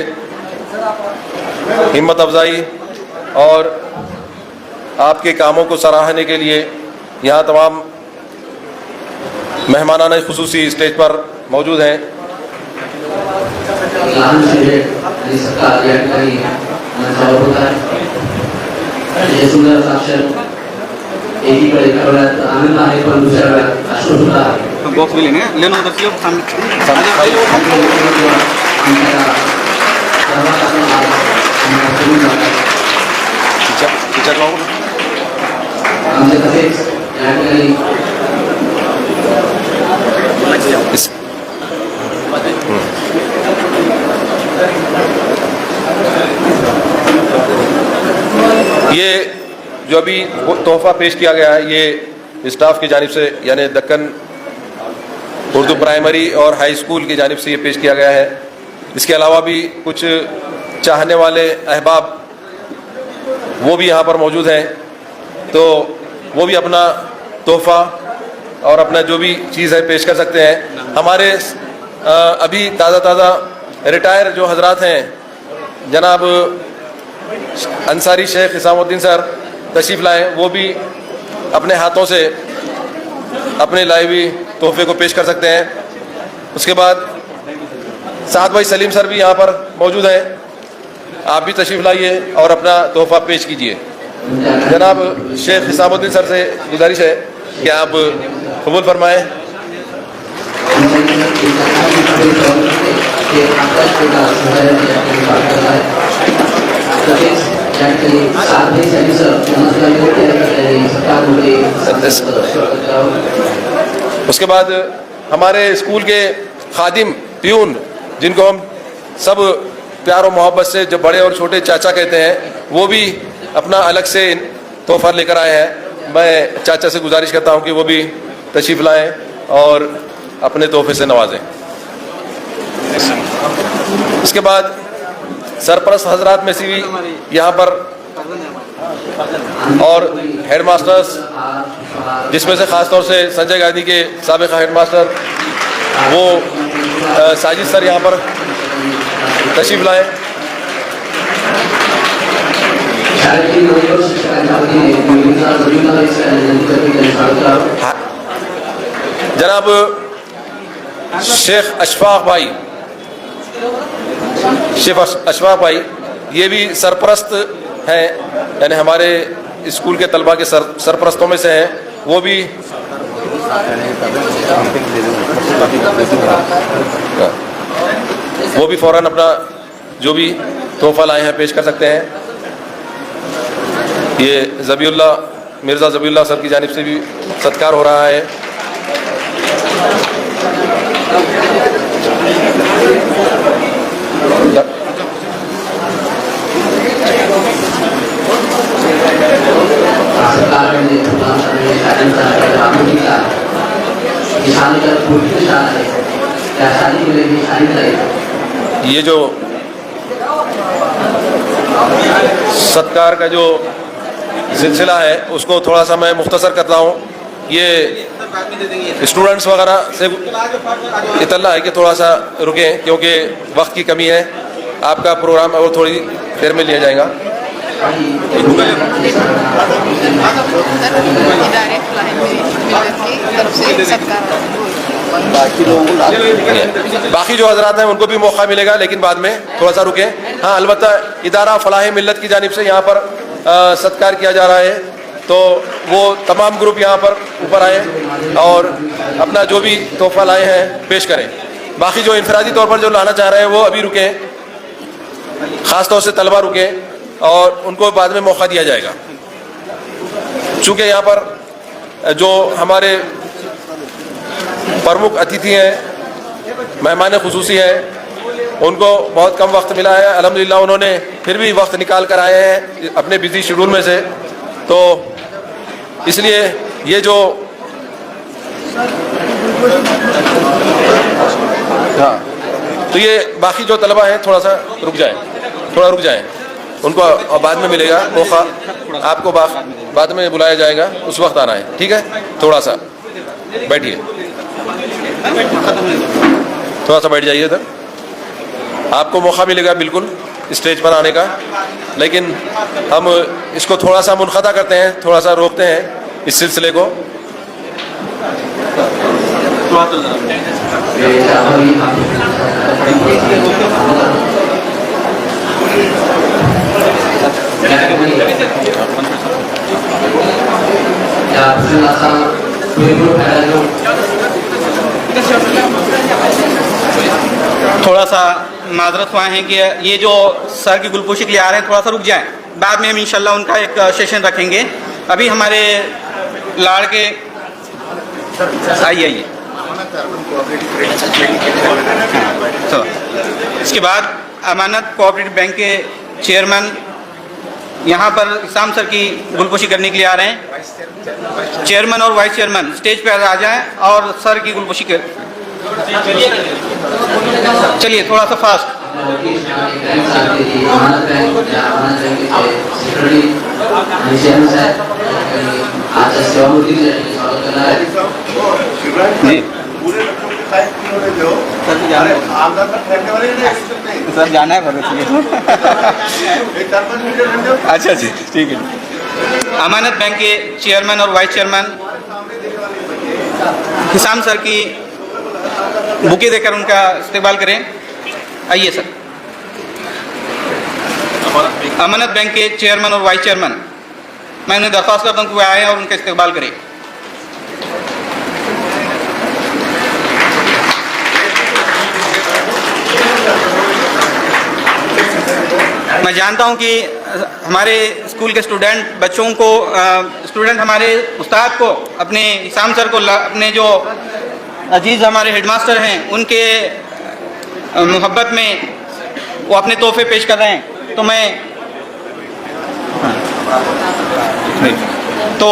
हिम्मत अफजाई और आपके कामों को सराहने के लिए यहाँ तमाम मेहमानान खुसूसी स्टेज पर मौजूद हैं। हे सुंदर साक्षर एकीकडे करण्यात आनंद आहे, पण दुसऱ्या वेळात अश्रू सुद्धा आहे। बॉक्स भी लेने हैं, लेना उधर से आमचे तसेच या ठिकाणी ये जो अभी तोहफ़ा पेश किया गया है ये स्टाफ की जानिब से, यानी दक्कन उर्दू प्राइमरी और हाई स्कूल की जानिब से ये पेश किया गया है। इसके अलावा भी कुछ चाहने वाले अहबाब वो भी यहाँ पर मौजूद हैं, तो वो भी अपना तोहफ़ा और अपना जो भी चीज़ है पेश कर सकते हैं। हमारे अभी ताज़ा रिटायर जो हजरात हैं, जनाब अंसारी शेख हिसामुद्दीन सर तशरीफ़ लाएँ, वो भी अपने हाथों से अपने लाए हुए तोहफे को पेश कर सकते हैं। उसके बाद साद भाई सलीम सर भी यहाँ पर मौजूद हैं, आप भी तशरीफ़ लाइए और अपना तोहफ़ा पेश कीजिए। जनाब शेख हिसामुद्दीन सर से गुजारिश है कि आप कबूल फरमाएँ। उसके बाद हमारे स्कूल के खादिम प्यून, जिनको हम सब प्यार और मोहब्बत से जो बड़े और छोटे चाचा कहते हैं, वो भी अपना अलग से तोहफा लेकर आए हैं। मैं चाचा से गुजारिश करता हूं कि वो भी तशरीफ़ लाएं और अपने तोहफे से नवाजें। इसके बाद सरपरस्त हजरात में से भी यहाँ पर और हेड मास्टर्स, जिसमें से ख़ास तौर से संजय गांधी के साबिक़ा हेड मास्टर वो साजिद सर यहाँ पर तशरीफ़ लाए। जनाब शेख अशफाक भाई, ये भी सरपरस्त हैं, यानी हमारे स्कूल के तलबा के सरपरस्तों में से हैं। वो भी फ़ौरन अपना जो भी तोहफा लाए हैं पेश कर सकते हैं। ये मिर्ज़ा ज़बीउल्लाह सर की जानिब से भी सत्कार हो रहा है। ये जो सत्कार का जो सिलसिला है उसको थोड़ा सा मैं मुख्तसर करता हूँ। ये स्टूडेंट्स वगैरह से इतला है कि थोड़ा सा रुकें क्योंकि वक्त की कमी है। आपका प्रोग्राम और थोड़ी देर में लिया जाएगा। बाकी जो हजरात हैं उनको भी मौका मिलेगा, लेकिन बाद में थोड़ा सा रुकें। हाँ, अलबत्ता इदारा फलाह मिल्लत की जानिब से यहाँ पर सत्कार किया जा रहा है, तो वो तमाम ग्रुप यहाँ पर ऊपर आए और अपना जो भी तोहफा लाए हैं पेश करें। बाकी जो इनफरादी तौर पर जो लाना चाह रहे हैं वो अभी रुकें, ख़ास तौर से तलबा रुकें और उनको बाद में मौका दिया जाएगा। चूँकि यहाँ पर जो हमारे प्रमुख अतिथि हैं, मेहमान खुसूसी हैं, उनको बहुत कम वक्त मिला है। अल्हम्दुलिल्लाह उन्होंने फिर भी वक्त निकाल कर आए हैं अपने बिजी शेड्यूल में से, तो इसलिए ये जो हाँ, तो ये बाकी जो तलबा हैं थोड़ा सा रुक जाएं, उनको बाद में मिलेगा मौका। आपको बाद में बुलाया जाएगा, उस वक्त आना है, ठीक है? थोड़ा सा बैठिए, थोड़ा सा बैठ जाइए इधर। आपको मौका मिलेगा बिल्कुल स्टेज पर आने का, लेकिन हम इसको थोड़ा सा मुनक़ता करते हैं, थोड़ा सा रोकते हैं इस सिलसिले को। थोड़ा सा माजरत हुआ है कि ये जो सर की गुलपोशी के लिए आ रहे हैं थोड़ा सा रुक जाएं, बाद में हम इंशाल्लाह उनका एक सेशन रखेंगे। अभी हमारे लाड़के आइए तो इसके बाद अमानत कोऑपरेटिव बैंक के चेयरमैन यहाँ पर इसाम सर की गुलपोशी करने के लिए आ रहे हैं। चेयरमैन और वाइस चेयरमैन स्टेज पर आ जाएं और सर की गुलपोशी कर। चलिए थोड़ा सा फास्ट। सर जाना है अच्छा जी, ठीक है। अमानत बैंक के चेयरमैन और वाइस चेयरमैन हिसाम सर की बुके देकर उनका इस्तेमाल करें। आइए सर। अमानत बैंक के चेयरमैन और वाइस चेयरमैन, मैं उन्हें दरख्वास्त करता हूँ कि वे आए और उनका इस्तेमाल करें। मैं जानता हूं कि हमारे स्कूल के बच्चों को स्टूडेंट हमारे उस्ताद को, अपने इसाम सर को, अपने जो अजीज़ हमारे हेडमास्टर हैं उनके मोहब्बत में वो अपने तोहफे पेश कर रहे हैं, तो मैं तो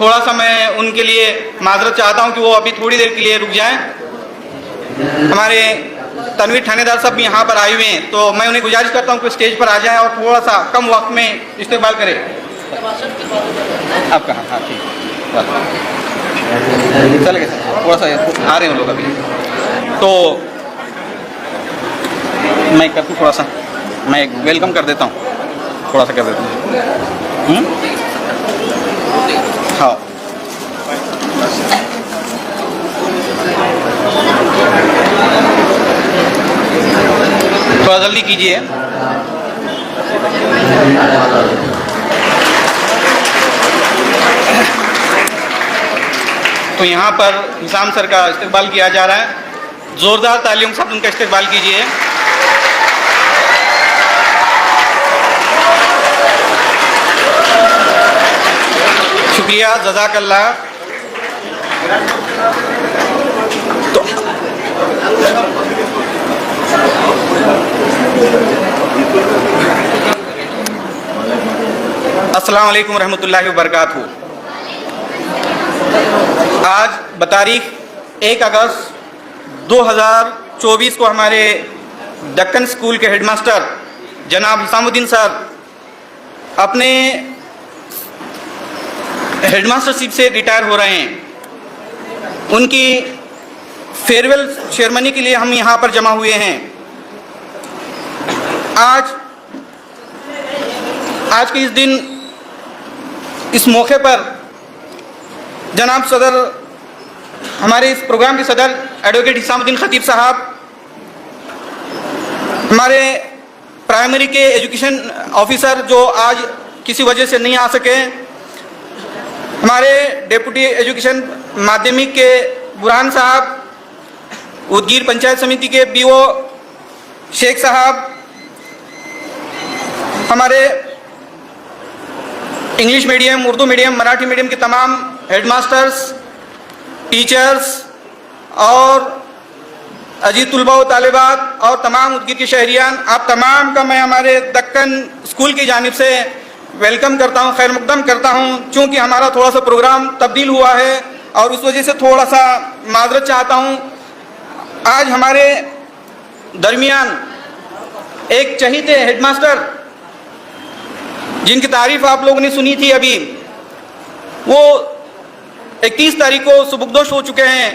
थोड़ा सा मैं उनके लिए माजरत चाहता हूं कि वो अभी थोड़ी देर के लिए रुक जाएं। हमारे तनवीर थानेदार साहब भी यहाँ पर आए हुए हैं, तो मैं उन्हें गुजारिश करता हूँ कि स्टेज पर आ जाएं और थोड़ा सा कम वक्त में इस्तेमाल करें। आप कहाँ? हाँ ठीक, चल गए थोड़ा सा आ रहे हैं लोग अभी, तो मैं करती थोड़ा सा, मैं वेलकम कर देता हूँ, थोड़ा सा कर देता हूँ। हाँ थोड़ा जल्दी कीजिए। तो यहाँ पर निज़ाम सर का इस्तेमाल किया जा रहा है। जोरदार तालियों के साथ उनका इस्तेमाल कीजिए। शुक्रिया, जज़ाकल्लाह। तो अस्सलाम वालेकुम रहमतुल्लाहि व बरकातहू। आज बतारीख 1 अगस्त 2024 को हमारे दक्कन स्कूल के हेडमास्टर जनाब हिसामुद्दीन सर अपने हेडमास्टरशिप से रिटायर हो रहे हैं। उनकी फेयरवेल सेरेमनी के लिए हम यहाँ पर जमा हुए हैं। आज के इस दिन, इस मौके पर जनाब सदर, हमारे इस प्रोग्राम के सदर एडवोकेट हिसामुद्दीन खतीब साहब, हमारे प्राइमरी के एजुकेशन ऑफिसर जो आज किसी वजह से नहीं आ सके, हमारे डेप्यूटी एजुकेशन माध्यमिक के बुरहान साहब, उदगीर पंचायत समिति के बीओ शेख साहब, हमारे English medium, Urdu medium, Marathi medium के तमाम हेडमास्टर्स, टीचर्स और अजीज तुलबा व तालिबात और तमाम उदगीर के शहरियान, आप तमाम का मैं हमारे दक्कन स्कूल की जानिब से वेलकम करता हूं, खैर मकदम करता हूं। चूँकि हमारा थोड़ा सा प्रोग्राम तब्दील हुआ है और उस वजह से थोड़ा सा माजरत चाहता हूं। आज हमारे दरमियान एक चहीते हेडमास्टर जिनकी तारीफ आप लोगों ने सुनी थी अभी, वो 31 तारीख को सुबुकदोश हो चुके हैं।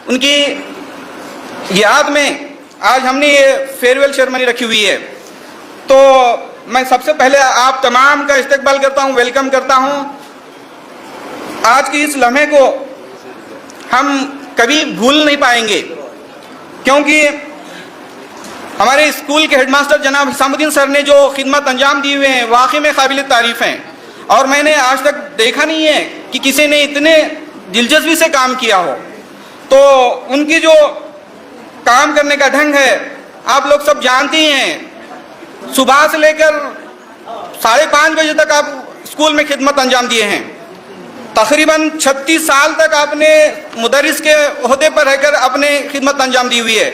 उनकी याद में आज हमने ये फेयरवेल सेरेमनी रखी हुई है। तो मैं सबसे पहले आप तमाम का इस्तकबाल करता हूँ, वेलकम करता हूँ। आज की इस लम्हे को हम कभी भूल नहीं पाएंगे, क्योंकि हमारे स्कूल के हेडमास्टर जनाब हिसामुद्दीन सर ने जो खिदमत अंजाम दी हुए हैं वाकई में काबिल तारीफ़ हैं। और मैंने आज तक देखा नहीं है कि किसी ने इतने दिलचस्पी से काम किया हो। तो उनकी जो काम करने का ढंग है आप लोग सब जानते ही हैं। सुबह से लेकर 5:30 बजे तक आप स्कूल में खिदमत अंजाम दिए हैं। तकरीबन 36 साल तक आपने मुदर्रिस के ओहदे पर रहकर अपने खिदमत अंजाम दी हुई है।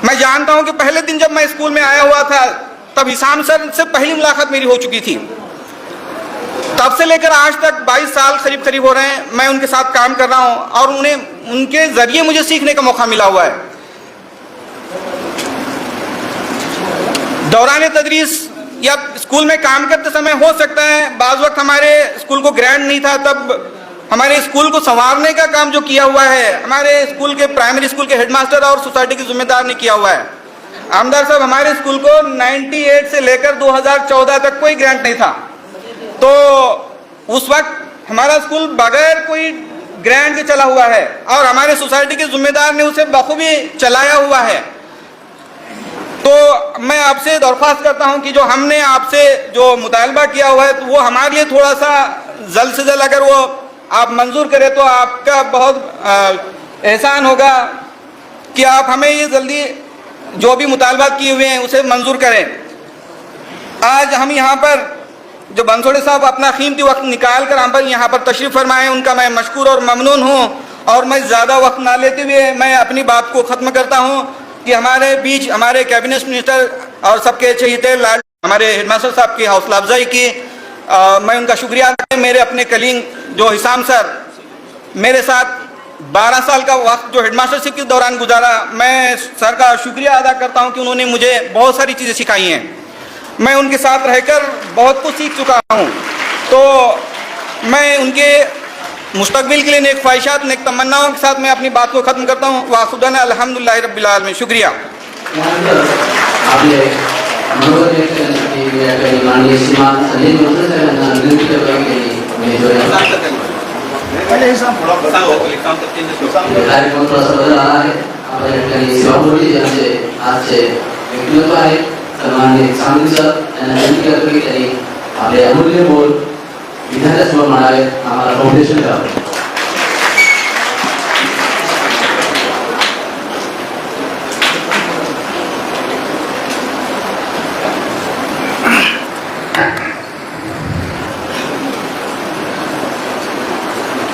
मैं जानता हूं कि पहले दिन जब मैं स्कूल में आया हुआ था तब हिसाम सर से पहली मुलाकात मेरी हो चुकी थी। तब से लेकर आज तक 22 साल करीब करीब हो रहे हैं मैं उनके साथ काम कर रहा हूं और उनके जरिए मुझे सीखने का मौका मिला हुआ है। दौरान तदरीस या स्कूल में काम करते समय हो सकता है बाज़ वक्त हमारे स्कूल को ग्रांट नहीं था, तब हमारे स्कूल को संवारने का काम जो किया हुआ है हमारे स्कूल के प्राइमरी स्कूल के हेडमास्टर और सोसाइटी के जिम्मेदार ने किया हुआ है। आमदार साहब, हमारे स्कूल को 98 से लेकर 2014 तक कोई ग्रांट नहीं था। तो उस वक्त हमारा स्कूल बगैर कोई ग्रांट के चला हुआ है और हमारे सोसाइटी के जिम्मेदार ने उसे बखूबी चलाया हुआ है। तो मैं आपसे दरख्वास्त करता हूं कि जो हमने आपसे जो मुतालबा किया हुआ है तो वो हमारे लिए थोड़ा सा जल्द से जल्द अगर वो आप मंजूर करें तो आपका बहुत एहसान होगा कि आप हमें ये जल्दी जो भी मुतालबात किए हुए हैं उसे मंजूर करें। आज हम यहाँ पर जो बंसोड़े साहब अपना कीमती वक्त निकाल कर हम पर यहाँ पर तशरीफ़ फरमाए, उनका मैं मशकूर और ममनून हूँ। और मैं ज़्यादा वक्त ना लेते हुए मैं अपनी बात को ख़त्म करता हूँ कि हमारे बीच हमारे कैबिनेट मिनिस्टर और सबके चहीते लाड हमारे हेडमास्टर साहब की हौसला अफजाई की मैं उनका शुक्रिया अदा करता हूं। मेरे अपने कलीग जो हिसाम सर मेरे साथ 12 साल का वक्त जो हेडमास्टरशिप के दौरान गुजारा, मैं सर का शुक्रिया अदा करता हूं कि उन्होंने मुझे बहुत सारी चीज़ें सिखाई हैं। मैं उनके साथ रहकर बहुत कुछ सीख चुका हूं। तो मैं उनके मुस्तकबिल के लिए नेक ख्वाहिशात, नेक तमन्नाओं के साथ मैं अपनी बात को ख़त्म करता हूँ। वाखुदाना अल्हम्दुलिल्लाहि रब्बिल आलमीन। शुक्रिया। आपले अमूल्य बोल विधानसभा म्हणाले आम्हाला फाउंडेशन द्यावं।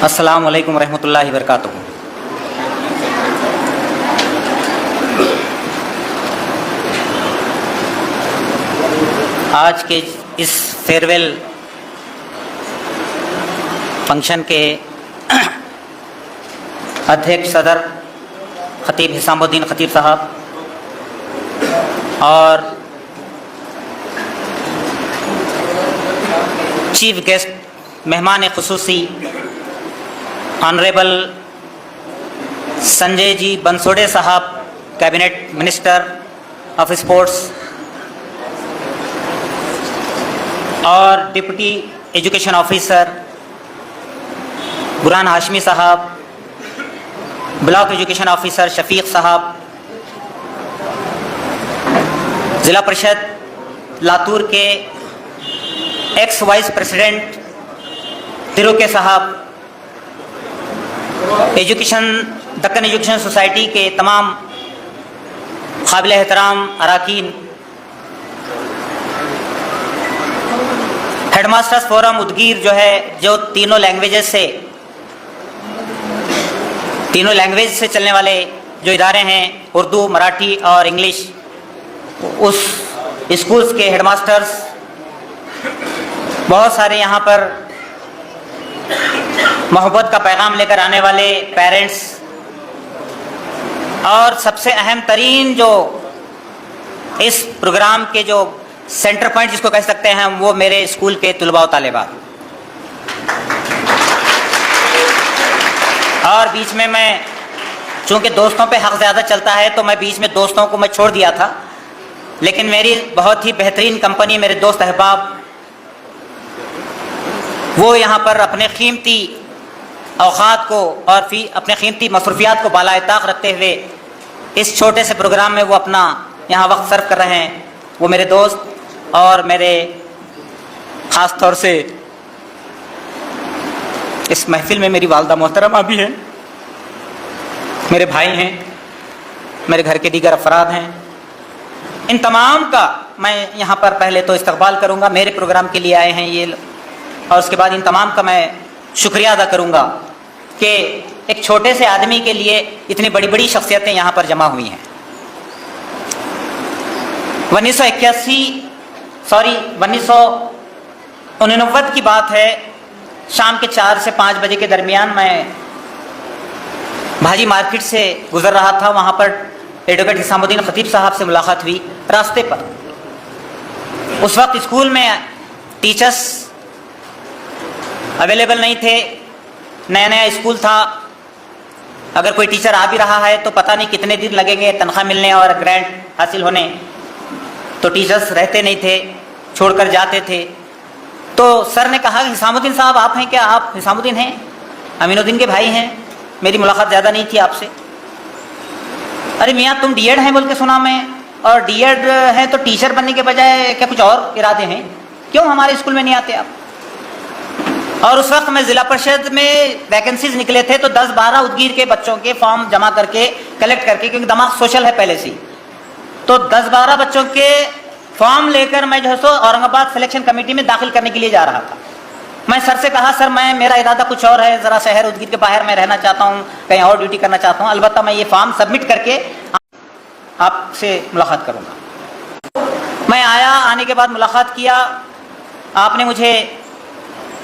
अस्सलामु अलैकुम रहमतुल्लाहि वबरकातुहू। आज के इस फेयरवेल फंक्शन के अध्यक्ष सदर खतीब हिसामुद्दीन खतीब साहब और चीफ गेस्ट मेहमान खुसूसी ऑनरेबल संजय जी बंसोड़े साहब, कैबिनेट मिनिस्टर ऑफ स्पोर्ट्स, और deputy education officer Burhan Hashmi साहब, ब्लॉक एजुकेशन ऑफिसर शफीक साहब, ज़िला परिषद लातूर के एक्स वाइस प्रेसिडेंट तिरुके साहब, दक्कन एजुकेशन सोसाइटी के तमाम काबिल एहतराम अराकीन, हेडमास्टर्स फोरम उदगीर जो है, जो तीनों लैंग्वेज से चलने वाले जो इदारे हैं, उर्दू, मराठी और इंग्लिश, उस स्कूल्स के हेडमास्टर्स, बहुत सारे यहाँ पर मोहब्बत का पैगाम लेकर आने वाले पेरेंट्स, और सबसे अहम तरीन जो इस प्रोग्राम के जो सेंटर पॉइंट जिसको कह सकते हैं, वो मेरे स्कूल के तुलबा व तालिबात। और बीच में मैं, चूंकि दोस्तों पे हक ज़्यादा चलता है, तो मैं बीच में दोस्तों को मैं छोड़ दिया था, लेकिन मेरी बहुत ही बेहतरीन कंपनी, मेरे दोस्त अहबाब, वो यहाँ पर अपने कीमती औकात को और अपने कीमती मसरूफियात को बाला ताक रखते हुए इस छोटे से प्रोग्राम में वो अपना यहाँ वक्त सर्व कर रहे हैं। वो मेरे दोस्त और मेरे ख़ास तौर से इस महफिल में मेरी वालदा मोहतरमा भी हैं, मेरे भाई हैं, मेरे घर के दीगर अफराद हैं। इन तमाम का मैं यहाँ पर पहले तो इस्तकबाल करूँगा, मेरे प्रोग्राम के लिए आए हैं ये, और उसके बाद इन तमाम का मैं शुक्रिया अदा करूँगा कि एक छोटे से आदमी के लिए इतनी बड़ी बड़ी शख्सियतें यहाँ पर जमा हुई हैं। 1989 की बात है, शाम के 4 से 5 बजे के दरमियान मैं भाजी मार्केट से गुजर रहा था। वहाँ पर एडवोकेट हिसामुद्दीन खतीब साहब से मुलाकात हुई रास्ते पर। उस वक्त स्कूल में टीचर्स अवेलेबल नहीं थे, नया नया स्कूल था। अगर कोई टीचर आ भी रहा है तो पता नहीं कितने दिन लगेंगे तनख्वाह मिलने और ग्रांट हासिल होने, तो टीचर्स रहते नहीं थे, छोड़कर जाते थे। तो सर ने कहा, हिसामुद्दीन साहब आप हैं क्या? आप हिसामुद्दीन हैं, अमीनुद्दीन के भाई हैं, मेरी मुलाकात ज़्यादा नहीं थी आपसे। अरे मियाँ तुम डीएड हैं बोल के सुना मैं, और डीएड हैं तो टीचर बनने के बजाय क्या कुछ और इरादे हैं? क्यों हमारे स्कूल में नहीं आते आप? और उस वक्त मैं ज़िला परिषद में वैकेंसीज निकले थे, तो 10-12 उदगीर के बच्चों के फॉर्म जमा करके कलेक्ट करके, क्योंकि दिमाग सोशल है पहले से, तो 10-12 बच्चों के फॉर्म लेकर मैं जो है सो औरंगाबाद सिलेक्शन कमेटी में दाखिल करने के लिए जा रहा था। मैं सर से कहा, सर मेरा इरादा कुछ और है, ज़रा शहर उदगीर के बाहर मैं रहना चाहता हूँ, कहीं और ड्यूटी करना चाहता हूँ, अलबत्ता मैं ये फॉर्म सबमिट करके आपसे मुलाकात करूँगा। मैं आया, आने के बाद मुलाकात किया, आपने मुझे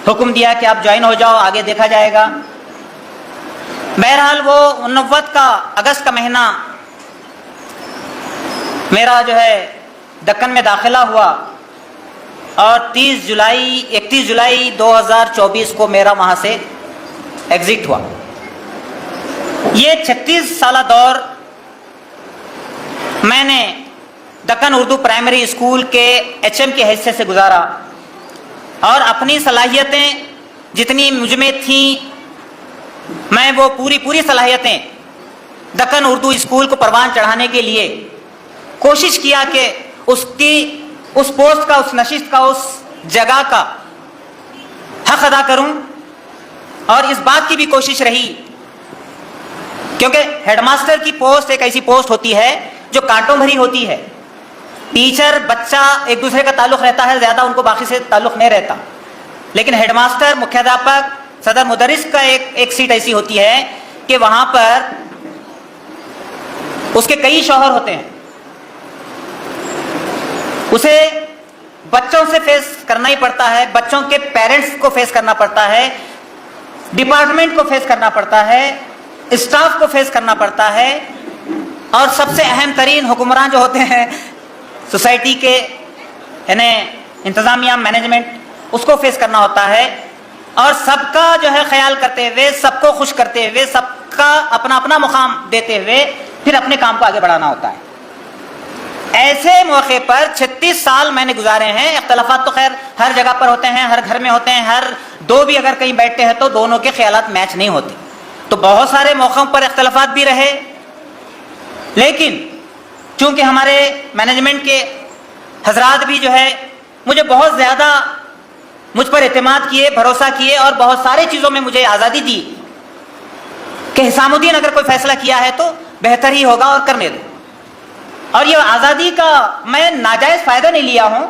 हुक्म दिया कि आप ज्वाइन हो जाओ, आगे देखा जाएगा। बहरहाल वो 89 का अगस्त का महीना मेरा जो है दक्कन में दाखिला हुआ, और 31 जुलाई 2024 को मेरा वहाँ से एग्जिट हुआ। ये 36 साला दौर मैंने दक्कन उर्दू प्राइमरी स्कूल के एचएम के हैसियत से गुजारा, और अपनी सलाहियतें जितनी मुझ में थीं, मैं वो पूरी सलाहियतें दक्कन उर्दू स्कूल को परवान चढ़ाने के लिए कोशिश किया कि उस पोस्ट का, उस नशिस्त का, उस जगह का हक अदा करूं। और इस बात की भी कोशिश रही, क्योंकि हेडमास्टर की पोस्ट एक ऐसी पोस्ट होती है जो कांटों भरी होती है। टीचर बच्चा एक दूसरे का ताल्लुक़ रहता है, ज़्यादा उनको बाकी से ताल्लुक़ नहीं रहता, लेकिन हेडमास्टर, मुख्याध्यापक सदर मुदरिस का एक सीट ऐसी होती है कि वहां पर उसके कई शौहर होते हैं, उसे बच्चों से फेस करना ही पड़ता है, बच्चों के पेरेंट्स को फेस करना पड़ता है, डिपार्टमेंट को फेस करना पड़ता है, स्टाफ को फेस करना पड़ता है, और सबसे अहम तरीन हुक्मरान जो होते हैं सोसाइटी के इंतजामिया मैनेजमेंट, उसको फेस करना होता है। और सबका जो है ख्याल करते हुए, सबको खुश करते हुए, सबका अपना अपना मुकाम देते हुए फिर अपने काम को आगे बढ़ाना होता है। ऐसे मौके पर 36 साल मैंने गुजारे हैं। इख्तलाफात तो खैर हर जगह पर होते हैं, हर घर में होते हैं, हर दो भी अगर कहीं बैठते हैं तो दोनों के ख्यालात मैच नहीं होते, तो बहुत सारे मौक़ों पर इख्तलाफात भी रहे, लेकिन चूंकि हमारे मैनेजमेंट के हजरात भी जो है मुझे बहुत ज़्यादा मुझ पर एतमाद किए, भरोसा किए और बहुत सारी चीज़ों में मुझे आज़ादी दी कि हिसामुद्दीन अगर कोई फैसला किया है तो बेहतर ही होगा और करने दो। और ये आज़ादी का मैं नाजायज़ फ़ायदा नहीं लिया हूँ,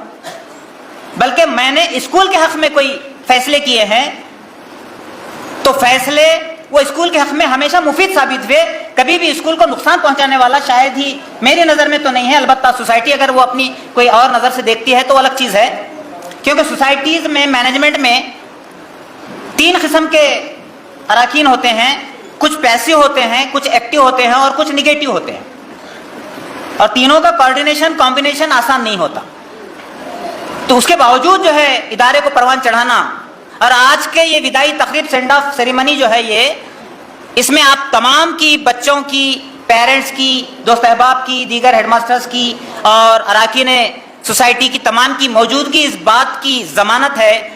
बल्कि मैंने स्कूल के हक़ में कोई फैसले किए हैं तो फैसले वो स्कूल के हक़ में हमेशा मुफीद साबित हुए। कभी भी स्कूल को नुकसान पहुँचाने वाला शायद ही मेरी नज़र में तो नहीं है। अलबत्ता सोसाइटी अगर वो अपनी कोई और नज़र से देखती है तो अलग चीज़ है, क्योंकि सोसाइटीज़ में मैनेजमेंट में 3 किस्म के अराकीन होते हैं, कुछ पैसिव होते हैं, कुछ एक्टिव होते हैं और कुछ निगेटिव होते हैं, और तीनों का कोऑर्डिनेशन कॉम्बिनेशन आसान नहीं होता। तो उसके बावजूद जो है इदारे को परवान चढ़ाना, और आज के ये विदाई तकरीब सेंड ऑफ सेरेमनी जो है ये, इसमें आप तमाम की बच्चों की, पेरेंट्स की, दोस्त अहबाब की, दीगर हेडमास्टर्स की और अराकीन सोसाइटी की तमाम की मौजूदगी इस बात की ज़मानत है,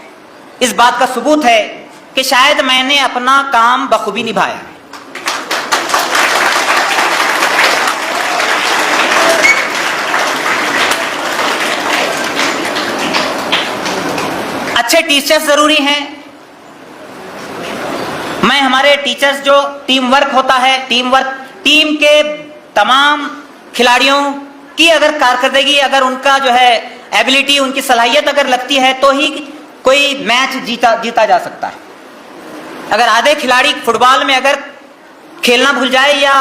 इस बात का सबूत है कि शायद मैंने अपना काम बखूबी निभाया। अच्छे टीचर्स ज़रूरी हैं। मैं हमारे टीचर्स जो टीम वर्क होता है, टीम के तमाम खिलाड़ियों की अगर कारकर्दगी, अगर उनका जो है एबिलिटी, उनकी सलाहियत अगर लगती है तो ही कोई मैच जीता जा सकता है। अगर आधे खिलाड़ी फुटबॉल में अगर खेलना भूल जाए या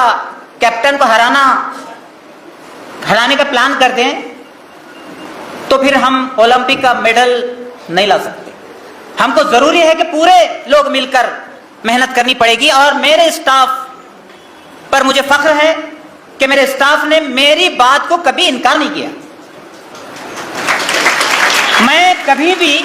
कैप्टन को हराने का प्लान कर दें तो फिर हम ओलंपिक का मेडल नहीं ला सकते। हमको जरूरी है कि पूरे लोग मिलकर मेहनत करनी पड़ेगी, और मेरे स्टाफ पर मुझे फख्र है कि मेरे स्टाफ ने मेरी बात को कभी इनकार नहीं किया। मैं कभी भी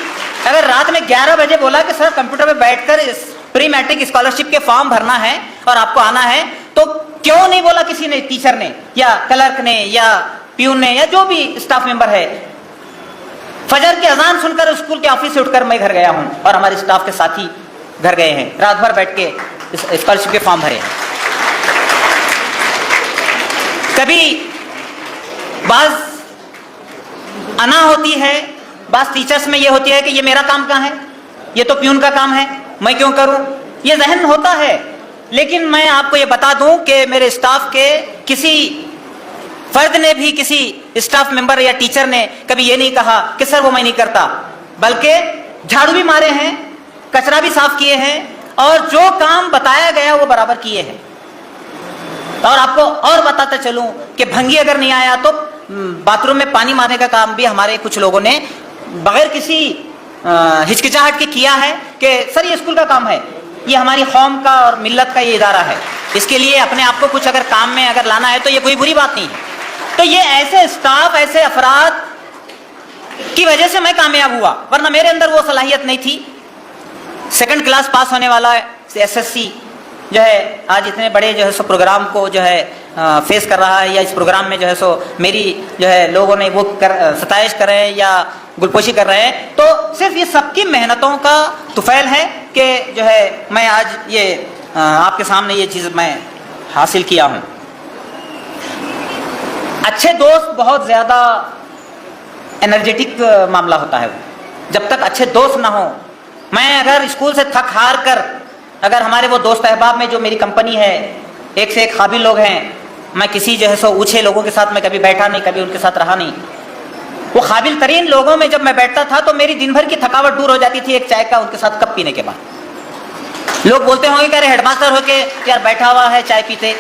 अगर रात में 11 बजे बोला कि सर कंप्यूटर पे बैठकर इस प्री मैट्रिक स्कॉलरशिप के फॉर्म भरना है और आपको आना है, तो क्यों नहीं बोला किसी ने, टीचर ने या क्लर्क ने या प्यून ने या जो भी स्टाफ मेंबर है। फजर की अजान सुनकर स्कूल के ऑफिस से उठकर मैं घर गया हूं और हमारे स्टाफ के साथी घर गए हैं, रात भर बैठ के स्कॉलरशिप के फॉर्म भरे। कभी बाज अना होती है, बाज टीचर्स में ये होती है कि ये मेरा काम कहाँ है, ये तो प्यून का काम है, मैं क्यों करूं, ये जहन होता है। लेकिन मैं आपको ये बता दूं कि मेरे स्टाफ के किसी फर्द ने भी, किसी स्टाफ मेंबर या टीचर ने कभी ये नहीं कहा कि सर वो मैं नहीं करता, बल्कि झाड़ू भी मारे हैं, कचरा भी साफ किए हैं और जो काम बताया गया वो बराबर किए हैं। और आपको और बताता चलूं कि भंगी अगर नहीं आया तो बाथरूम में पानी मारने का काम भी हमारे कुछ लोगों ने बगैर किसी हिचकिचाहट के किया है कि सर ये स्कूल का काम है, ये हमारी कौम का और मिल्लत का ये इदारा है, इसके लिए अपने आप को कुछ अगर काम में अगर लाना है तो ये कोई बुरी बात नहीं है। तो ये ऐसे स्टाफ, ऐसे अफराद की वजह से मैं कामयाब हुआ, वरना मेरे अंदर वो सलाहियत नहीं थी। 2nd क्लास पास होने वाला SSC जो है आज इतने बड़े जो है सो प्रोग्राम को जो है फेस कर रहा है, या इस प्रोग्राम में जो है सो मेरी जो है लोगों ने वो सताइश कर रहे हैं या गुलपोशी कर रहे हैं, तो सिर्फ ये सबकी मेहनतों का तुफैल है कि जो है मैं आज ये आपके सामने ये चीज़ मैं हासिल किया हूँ। अच्छे दोस्त बहुत ज़्यादा एनर्जेटिक मामला होता है वो, जब तक अच्छे दोस्त ना हो। मैं अगर स्कूल से थक हार कर अगर हमारे वो दोस्त अहबाब में जो मेरी कंपनी है, एक से एक काबिल लोग हैं, मैं किसी जो है सो ऊँचे लोगों के साथ मैं कभी बैठा नहीं, कभी उनके साथ रहा नहीं। वो काबिल तरीन लोगों में जब मैं बैठता था तो मेरी दिन भर की थकावट दूर हो जाती थी एक चाय का उनके साथ कप पीने के बाद। लोग बोलते होंगे कि अरे हेडमास्टर होके यार बैठा हुआ है चाय पीते।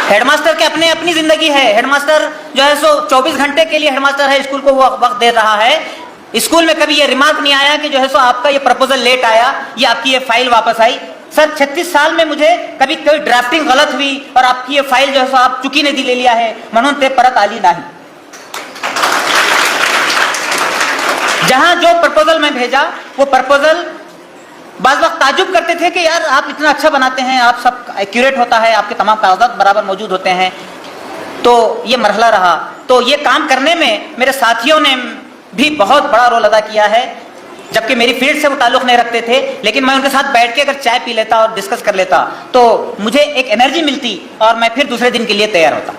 हेडमास्टर के अपने अपनी जिंदगी है। हेडमास्टर जो है सो 24 घंटे के लिए हेडमास्टर है, स्कूल को वो वक्त दे रहा है। स्कूल में कभी ये रिमार्क नहीं आया कि जो है सो आपका ये प्रपोजल लेट आया या आपकी ये फाइल वापस आई। सर 36 साल में मुझे कभी कोई ड्राफ्टिंग गलत हुई और आपकी ये फाइल जो है सो आप चुकी ने ले लिया है म्हणून ते परत आली नाही। जहां जो प्रपोजल मैं भेजा वो प्रपोजल बाज वक्त ताजुब करते थे कि यार आप इतना अच्छा बनाते हैं, आप सब एक्यूरेट होता है, आपके तमाम कागजात बराबर मौजूद होते हैं। तो ये मरहला रहा। तो ये काम करने में मेरे साथियों ने भी बहुत बड़ा रोल अदा किया है, जबकि मेरी फील्ड से वो ताल्लुक नहीं रखते थे, लेकिन मैं उनके साथ बैठ के अगर चाय पी लेता और डिस्कस कर लेता तो मुझे एक एनर्जी मिलती और मैं फिर दूसरे दिन के लिए तैयार होता।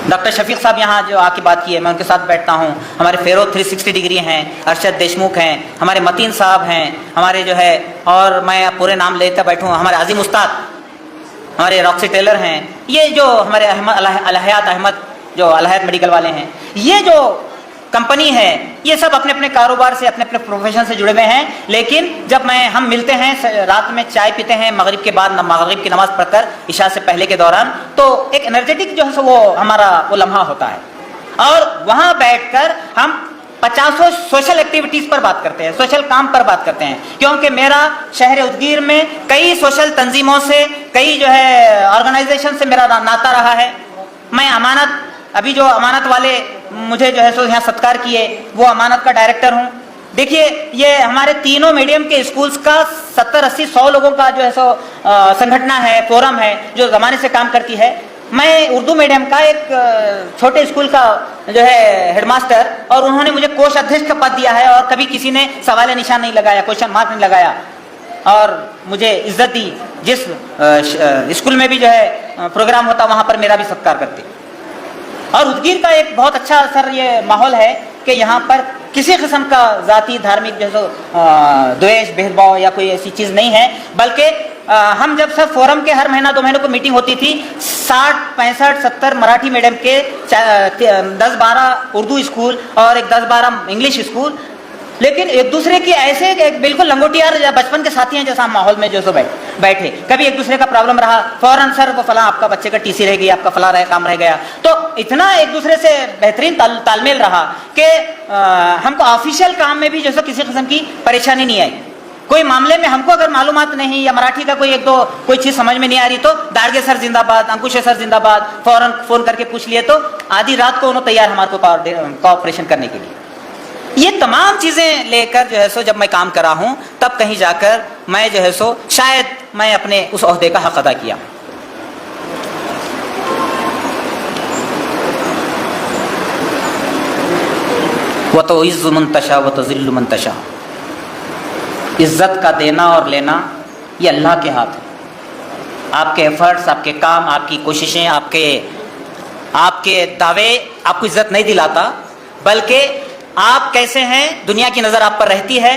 डॉक्टर शफीक साहब यहाँ जो आके बात की है, मैं उनके साथ बैठता हूँ। हमारे फेरो 360 डिग्री हैं, अरशद देशमुख हैं, हमारे मतीन साहब हैं, हमारे जो है, और मैं पूरे नाम लेता बैठूँ, हमारे आजिम उस्ताद, हमारे रॉक्सी टेलर हैं, ये जो हमारे अलहयात अहमद जो अलहयात मेडिकल वाले हैं, ये जो कंपनी है, ये सब अपने अपने कारोबार से अपने अपने प्रोफेशन से जुड़े हुए हैं। लेकिन जब हम मिलते हैं, रात में चाय पीते हैं, मगरिब के बाद मगरिब की नमाज पढ़कर इशा से पहले के दौरान, तो एक एनर्जेटिक जो है वो हमारा वो लम्हा होता है। और वहाँ बैठकर हम 50 सोशल एक्टिविटीज पर बात करते हैं, सोशल काम पर बात करते हैं, क्योंकि मेरा शहर उदगीर में कई सोशल तंजीमों से, कई जो है ऑर्गेनाइजेशन से मेरा नाता रहा है। मैं अमानत, अभी जो अमानत वाले मुझे जो है सो यहाँ सत्कार किए, वो अमानत का डायरेक्टर हूँ। देखिए ये हमारे तीनों मीडियम के स्कूल्स का 70, 80, 100 लोगों का जो है सो संगठन है, फोरम है, जो जमाने से काम करती है। मैं उर्दू मीडियम का एक छोटे स्कूल का जो है हेडमास्टर, और उन्होंने मुझे कोष अध्यक्ष का पद दिया है और कभी किसी ने सवाल निशान नहीं लगाया, क्वेश्चन मार्क नहीं लगाया और मुझे इज्जत दी। जिस स्कूल में भी जो है प्रोग्राम होता वहाँ पर मेरा भी सत्कार करते। और उदगीर का एक बहुत अच्छा सर ये माहौल है कि यहाँ पर किसी किस्म का जाति धार्मिक जो द्वेष भेदभाव या कोई ऐसी चीज़ नहीं है, बल्कि हम जब सब फोरम के हर महीना 2 महीने को मीटिंग होती थी, 60, 65, 70 मराठी मीडियम के 10-12 उर्दू स्कूल और एक 10-12 इंग्लिश स्कूल, लेकिन एक दूसरे की ऐसे एक बिल्कुल लंगोटियार या बचपन के साथी हैं जैसा माहौल में जो सो बैठे। कभी एक दूसरे का प्रॉब्लम रहा, फौरन सर वो फला आपका बच्चे का टीसी रह गई, आपका फला रहा काम रह गया। तो इतना एक दूसरे से बेहतरीन तालमेल रहा कि हमको ऑफिशियल काम में भी जो किसी किस्म की परेशानी नहीं आई। कोई मामले में हमको अगर मालूमात नहीं या मराठी का कोई एक दो कोई चीज समझ में नहीं आ रही तो दाड़गे सर जिंदाबाद, अंकुश सर जिंदाबाद, फौरन फोन करके पूछ लिए तो आधी रात को उन्होंने तैयार हमारे को कोऑपरेशन करने के लिए। ये तमाम चीजें लेकर जो है सो जब मैं काम कर रहा हूं तब कहीं जाकर मैं जो है सो शायद मैं अपने उस ओहदे का हक अदा किया। व तो इज़्ज़ु मन तशा व तुज़िल्लु मन तशा, इज्जत का देना और लेना ये अल्लाह के हाथ है। आपके एफर्ट्स, आपके काम, आपकी कोशिशें, आपके दावे आपको इज्जत नहीं दिलाता, बल्कि आप कैसे हैं दुनिया की नज़र आप पर रहती है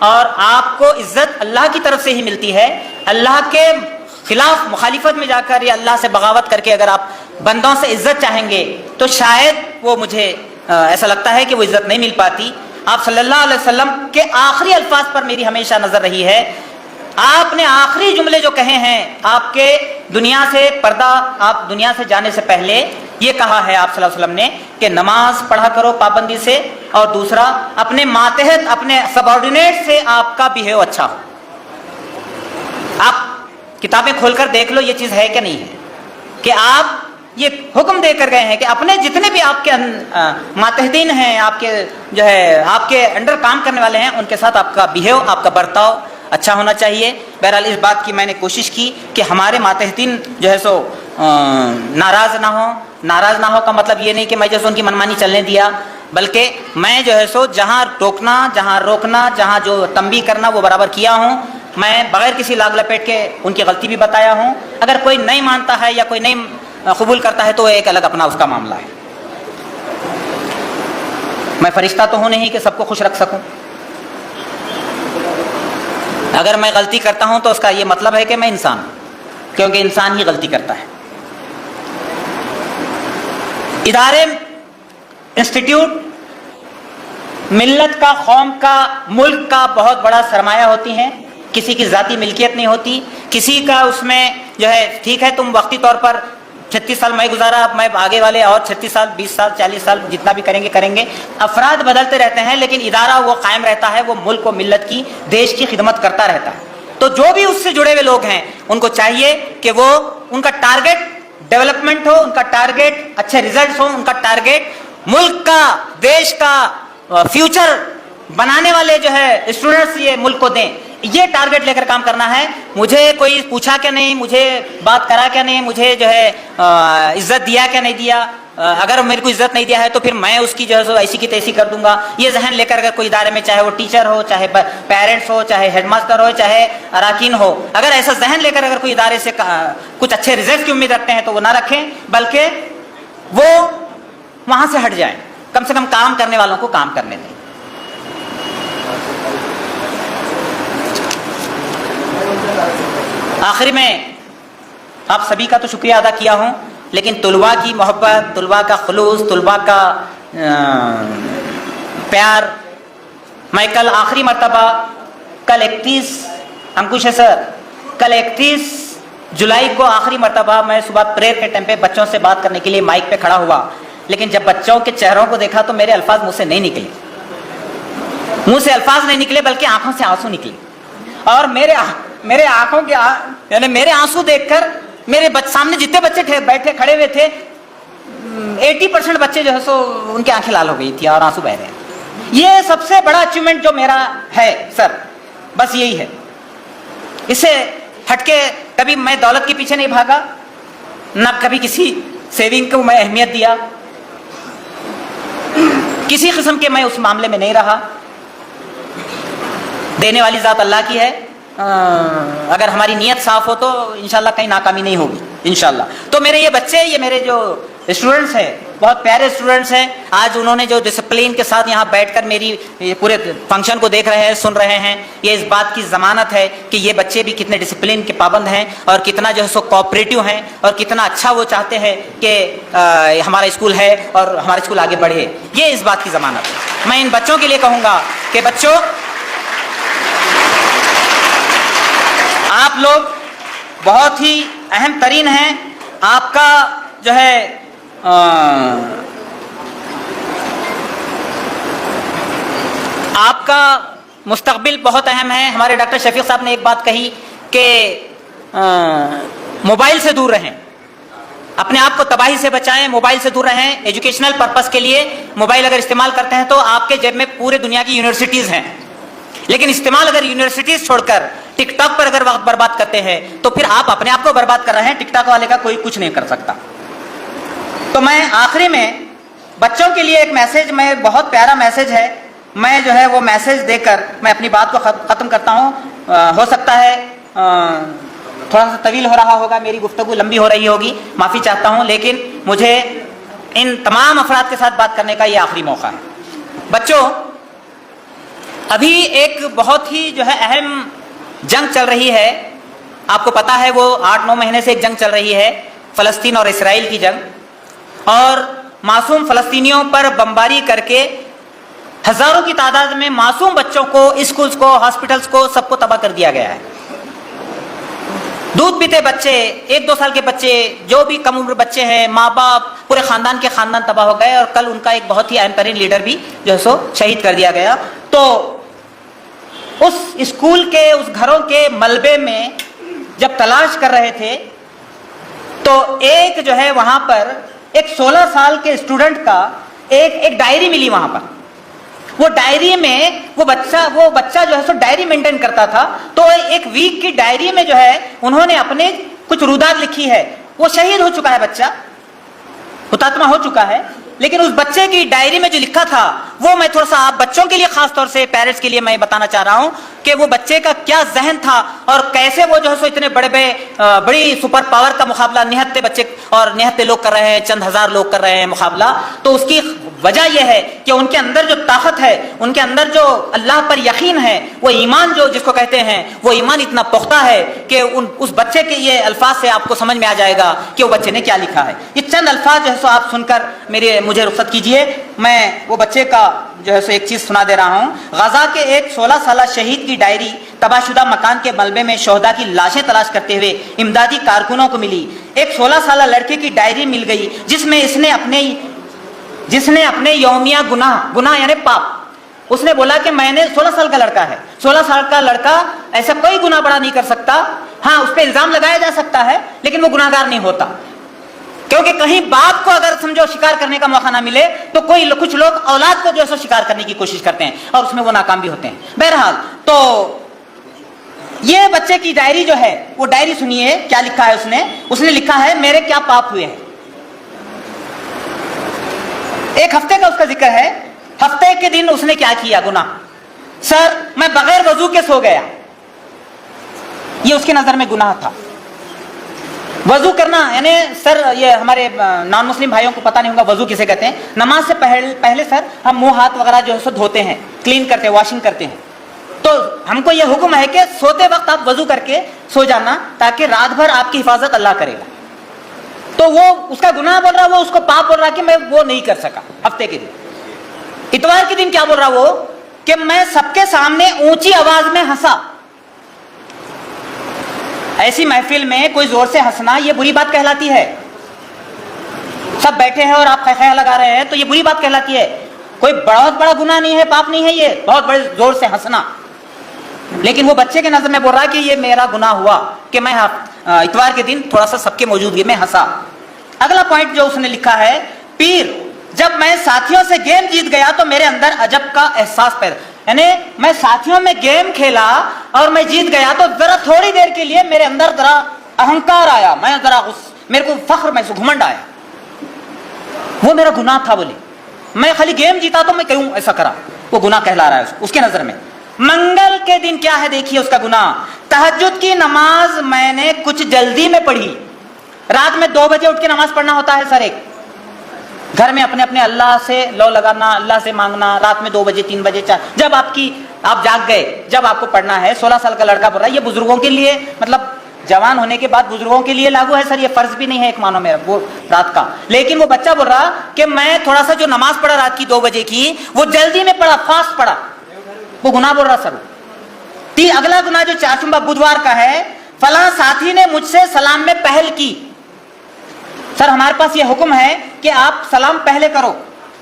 और आपको इज्जत अल्लाह की तरफ से ही मिलती है। अल्लाह के खिलाफ मुखालिफत में जाकर या अल्लाह से बगावत करके अगर आप बंदों से इज्जत चाहेंगे तो शायद वो मुझे ऐसा लगता है कि वो इज्जत नहीं मिल पाती। आप सल्लल्लाहु अलैहि वसल्लम के आखिरी अल्फाज पर मेरी हमेशा नजर रही है। आपने आखिरी जुमले जो कहे हैं आपके दुनिया से पर्दा, आप दुनिया से जाने से पहले ये कहा है आप सल्लल्लाहु अलैहि वसल्लम ने कि नमाज पढ़ा करो पाबंदी से, और दूसरा अपने मातहत अपने सबऑर्डिनेट से आपका बिहेव अच्छा हो। आप किताबें खोलकर देख लो ये चीज है कि नहीं है, कि आप ये हुक्म देकर गए हैं कि अपने जितने भी आपके मातहतीन हैं, आपके जो है आपके अंडर काम करने वाले हैं, उनके साथ आपका बिहेव, आपका बर्ताव अच्छा होना चाहिए। बहरहाल इस बात की मैंने कोशिश की कि हमारे मातहतीन जो है सो नाराज ना हो। नाराज ना हो का मतलब ये नहीं कि मैं जैसे उनकी मनमानी चलने दिया, बल्कि मैं जो है सो जहाँ टोकना, जहाँ रोकना, जहाँ जो तंबी करना वो बराबर किया हूँ। मैं बगैर किसी लाग लपेट के उनकी गलती भी बताया हूँ। अगर कोई नहीं मानता है या कोई नहीं कबूल करता है तो एक अलग अपना उसका मामला है। मैं फरिश्ता तो हूं नहीं कि सबको खुश रख सकूं। अगर मैं गलती करता हूं तो उसका ये मतलब है कि मैं इंसान हूं, क्योंकि इंसान ही गलती करता है। इदारे, इंस्टीट्यूट मिल्लत का, कौम का, मुल्क का बहुत बड़ा सरमाया होती हैं। किसी की ज़ाती मिल्कियत नहीं होती, किसी का उसमें जो है ठीक है तुम वक्ती तौर पर 36 साल मैं गुजारा, अब मैं आगे वाले और 36 साल 20 साल 40 साल जितना भी करेंगे करेंगे। अफराद बदलते रहते हैं लेकिन इदारा वो कायम रहता है, वो मुल्क व मिल्लत की देश की खिदमत करता रहता है। तो जो भी उससे जुड़े हुए लोग हैं उनको चाहिए कि वो उनका टारगेट डेवलपमेंट हो, उनका टारगेट अच्छे रिजल्ट्स हो, उनका टारगेट मुल्क का देश का फ्यूचर बनाने वाले जो है स्टूडेंट्स ये मुल्क को दें, ये टारगेट लेकर काम करना है। मुझे कोई पूछा क्या नहीं, मुझे बात करा क्या नहीं, मुझे जो है इज्जत दिया क्या नहीं दिया, अगर मेरे को इज्जत नहीं दिया है तो फिर मैं उसकी जो है सो ऐसी की तैसी कर दूंगा, ये जहन लेकर अगर कोई इदारे में चाहे वो टीचर हो, चाहे पेरेंट्स हो, चाहे हेडमास्टर हो, चाहे अराकीन हो, अगर ऐसा जहन लेकर अगर कोई इदारे से कुछ अच्छे रिजल्ट की उम्मीद रखते हैं तो वो ना रखें, बल्कि वो वहां से हट जाएं, कम से कम काम करने वालों को काम करने दें। आखिर में आप सभी का तो शुक्रिया अदा किया हूं, लेकिन तुलबा की मोहब्बत, तुलबा का खुलूस, तुलबा का प्यार, मैं कल आखिरी मर्तबा कल 31 अंकुश है सर, कल 31 जुलाई को आखिरी मर्तबा मैं सुबह प्रेयर के टाइम पे बच्चों से बात करने के लिए माइक पे खड़ा हुआ, लेकिन जब बच्चों के चेहरों को देखा तो मेरे अल्फाज मुंह से नहीं निकले, मुंह से अल्फाज नहीं निकले बल्कि आंखों से आंसू निकले। और मेरे आंखों के यानी मेरे आंसू देखकर मेरे सामने जितने बच्चे बैठे खड़े हुए थे 80% बच्चे जो है सो उनकी आंखें लाल हो गई थी और आंसू बह रहे हैं। ये सबसे बड़ा अचीवमेंट जो मेरा है सर, बस यही है। इससे हटके कभी मैं दौलत के पीछे नहीं भागा, ना कभी किसी सेविंग को मैं अहमियत दिया, किसी किस्म के मैं उस मामले में नहीं रहा। देने वाली जात अल्लाह की है, अगर हमारी नीयत साफ हो तो इंशाल्लाह कहीं नाकामी नहीं होगी इंशाल्लाह। तो मेरे ये बच्चे, ये मेरे जो स्टूडेंट्स हैं, बहुत प्यारे स्टूडेंट्स हैं। आज उन्होंने जो डिसिप्लिन के साथ यहाँ बैठकर मेरी पूरे फंक्शन को देख रहे हैं, सुन रहे हैं, ये इस बात की जमानत है कि ये बच्चे भी कितने डिसिप्लिन के पाबंद हैं और कितना जो है सो कोऑपरेटिव हैं और कितना अच्छा वो चाहते हैं कि हमारा स्कूल है और हमारा स्कूल आगे बढ़े। ये इस बात की जमानत है। मैं इन बच्चों के लिए कहूँगा कि बच्चों, आप लोग बहुत ही अहम तरीन हैं। आपका जो है आपका मुस्तकबिल बहुत अहम है। हमारे डॉक्टर शफीक साहब ने एक बात कही कि मोबाइल से दूर रहें, अपने आप को तबाही से बचाएं, मोबाइल से दूर रहें। एजुकेशनल पर्पस के लिए मोबाइल अगर इस्तेमाल करते हैं तो आपके जेब में पूरे दुनिया की यूनिवर्सिटीज़ हैं, लेकिन इस्तेमाल अगर यूनिवर्सिटीज छोड़कर टिकटॉक पर अगर वक्त बर्बाद करते हैं तो फिर आप अपने आप को बर्बाद कर रहे हैं। टिकटॉक वाले का कोई कुछ नहीं कर सकता। तो मैं आखिरी में बच्चों के लिए एक मैसेज, मैं बहुत प्यारा मैसेज है, मैं जो है वो मैसेज देकर मैं अपनी बात को ख़त्म करता हूँ। हो सकता है थोड़ा सा तवील हो रहा होगा, मेरी गुफ्तगू लंबी हो रही होगी, माफ़ी चाहता हूँ, लेकिन मुझे इन तमाम अफराद के साथ बात करने का ये आखिरी मौका है। बच्चों, अभी एक बहुत ही जो है अहम जंग चल रही है, आपको पता है वो 8-9 महीने से एक जंग चल रही है, फ़लस्तीन और इसराइल की जंग। और मासूम फ़लस्तीनियों पर बमबारी करके हज़ारों की तादाद में मासूम बच्चों को, स्कूल्स को, हॉस्पिटल्स को, सबको तबाह कर दिया गया है। दूध पीते बच्चे, 1-2 साल के बच्चे, जो भी कम उम्र बच्चे हैं, माँ बाप, पूरे ख़ानदान के ख़ानदान तबाह हो गए। और कल उनका एक बहुत ही अहम तरीन लीडर भी जो है सो शहीद कर दिया गया। तो उस स्कूल के, उस घरों के मलबे में जब तलाश कर रहे थे तो एक जो है वहां पर एक 16 साल के स्टूडेंट का एक डायरी मिली वहां पर। वो डायरी में वो बच्चा जो है सो डायरी मेंटेन करता था। तो एक वीक की डायरी में जो है उन्होंने अपने कुछ रुदात लिखी है। वो शहीद हो चुका है, बच्चा हुतात्मा हो चुका है, लेकिन उस बच्चे की डायरी में जो लिखा था वो मैं थोड़ा सा आप बच्चों के लिए, खास तौर से पेरेंट्स के लिए मैं बताना चाह रहा हूं कि वो बच्चे का क्या जहन था और कैसे वो जो है सो इतने बड़ी सुपर पावर का मुकाबला निहत्ते बच्चे और निहत्ते लोग कर रहे हैं, चंद हजार लोग कर रहे हैं मुकाबला। तो उसकी वजह यह है कि उनके अंदर जो ताकत है, उनके अंदर जो अल्लाह पर यकीन है, वो ईमान जो जिसको कहते हैं, वो ईमान इतना पुख्ता है कि उस बच्चे के ये अल्फाज से आपको समझ में आ जाएगा कि वो बच्चे ने क्या लिखा है। ये चंद अल्फाज जो है सो आप सुनकर मुझे रुख्सत कीजिए। मैं वो बच्चे का जो है सो एक चीज़ सुना दे रहा हूँ। गजा के एक 16 साल शहीद की डायरी तबाहशुदा मकान के मलबे में शोहदा की लाशें तलाश करते हुए इमदादी कारकुनों को मिली। एक 16 साल लड़के की डायरी मिल गई जिसने अपने यौमिया गुनाह यानी पाप, उसने बोला कि मैंने 16 साल का लड़का है, 16 साल का लड़का ऐसा कोई गुनाह बड़ा नहीं कर सकता। हाँ, उस पर इल्जाम लगाया जा सकता है लेकिन वो गुनाहगार नहीं होता, क्योंकि कहीं बाप को अगर समझो शिकार करने का मौका ना मिले तो कुछ लोग औलाद को जो है शिकार करने की कोशिश करते हैं और उसमें वो नाकाम भी होते हैं। बहरहाल, तो ये बच्चे की डायरी जो है, वो डायरी सुनिए क्या लिखा है उसने लिखा है, मेरे क्या पाप हुए हैं। एक हफ्ते का उसका जिक्र है। हफ्ते के दिन उसने क्या किया गुनाह। सर, मैं बगैर वजू के सो गया, ये उसकी नजर में गुनाह था। वजू करना यानी सर, ये हमारे नॉन मुस्लिम भाइयों को पता नहीं होगा वजू किसे कहते हैं। नमाज से पहले सर हम मुंह हाथ वगैरह जो है सो धोते हैं, क्लीन करते हैं, वॉशिंग करते हैं। तो हमको यह हुक्म है कि सोते वक्त आप वजू करके सो जाना, ताकि रात भर आपकी हिफाजत अल्लाह करेगा। तो वो उसका गुनाह बोल रहा, वो उसको पाप बोल रहा कि मैं वो नहीं कर सका हफ्ते के दिन। इतवार के दिन क्या बोल रहा वो कि मैं सबके सामने ऊंची आवाज में हंसा। ऐसी महफिल में कोई जोर से हंसना ये बुरी बात कहलाती है। सब बैठे हैं और आप खैखया लगा रहे हैं तो ये बुरी बात कहलाती है। कोई बहुत बड़ा गुनाह नहीं है, पाप नहीं है ये बहुत बड़े जोर से हंसना। लेकिन वो बच्चे के नजर में बोल रहा है कि ये मेरा गुनाह हुआ कि मैं इतवार के दिन थोड़ा सा सबके मौजूदगी में हंसा। अगला पॉइंट जो उसने लिखा है, पीर, जब मैं साथियों से गेम जीत गया तो मेरे अंदर अजब का एहसास पैदा, यानी मैं साथियों में गेम खेला और मैं जीत गया तो जरा थोड़ी देर के लिए मेरे अंदर जरा अहंकार आया, मैं जरा मेरे को फख्र महसूस, घुमंड आया। वो मेरा गुनाह था। बोले मैं खाली गेम जीता तो मैं क्यों ऐसा करा, वो गुनाह कहला रहा है उसके नजर में। मंगल के दिन क्या है देखिए उसका गुनाह, तहज्जुद की नमाज मैंने कुछ जल्दी में पढ़ी। रात में 2 बजे उठ के नमाज पढ़ना होता है सर, एक घर में अपने अपने अल्लाह से लो लगाना, अल्लाह से मांगना, रात में 2 बजे 3 बजे 4, जब आप जाग गए, जब आपको पढ़ना है। 16 साल का लड़का पढ़ रहा है। ये बुजुर्गों के लिए, मतलब जवान होने के बाद बुजुर्गों के लिए लागू है सर, ये फर्ज भी नहीं है एक मानो मेरा वो रात का। लेकिन वो बच्चा बोल रहा कि मैं थोड़ा सा जो नमाज पढ़ा रात की 2 बजे की, वो जल्दी में पढ़ा, फास्ट पढ़ा, वो गुनाह बोल रहा सर। अगला गुनाह जो 4 चुम्बा बुधवार का है, फला साथी ने मुझसे सलाम में पहल की। सर हमारे पास ये हुक्म है कि आप सलाम पहले करो,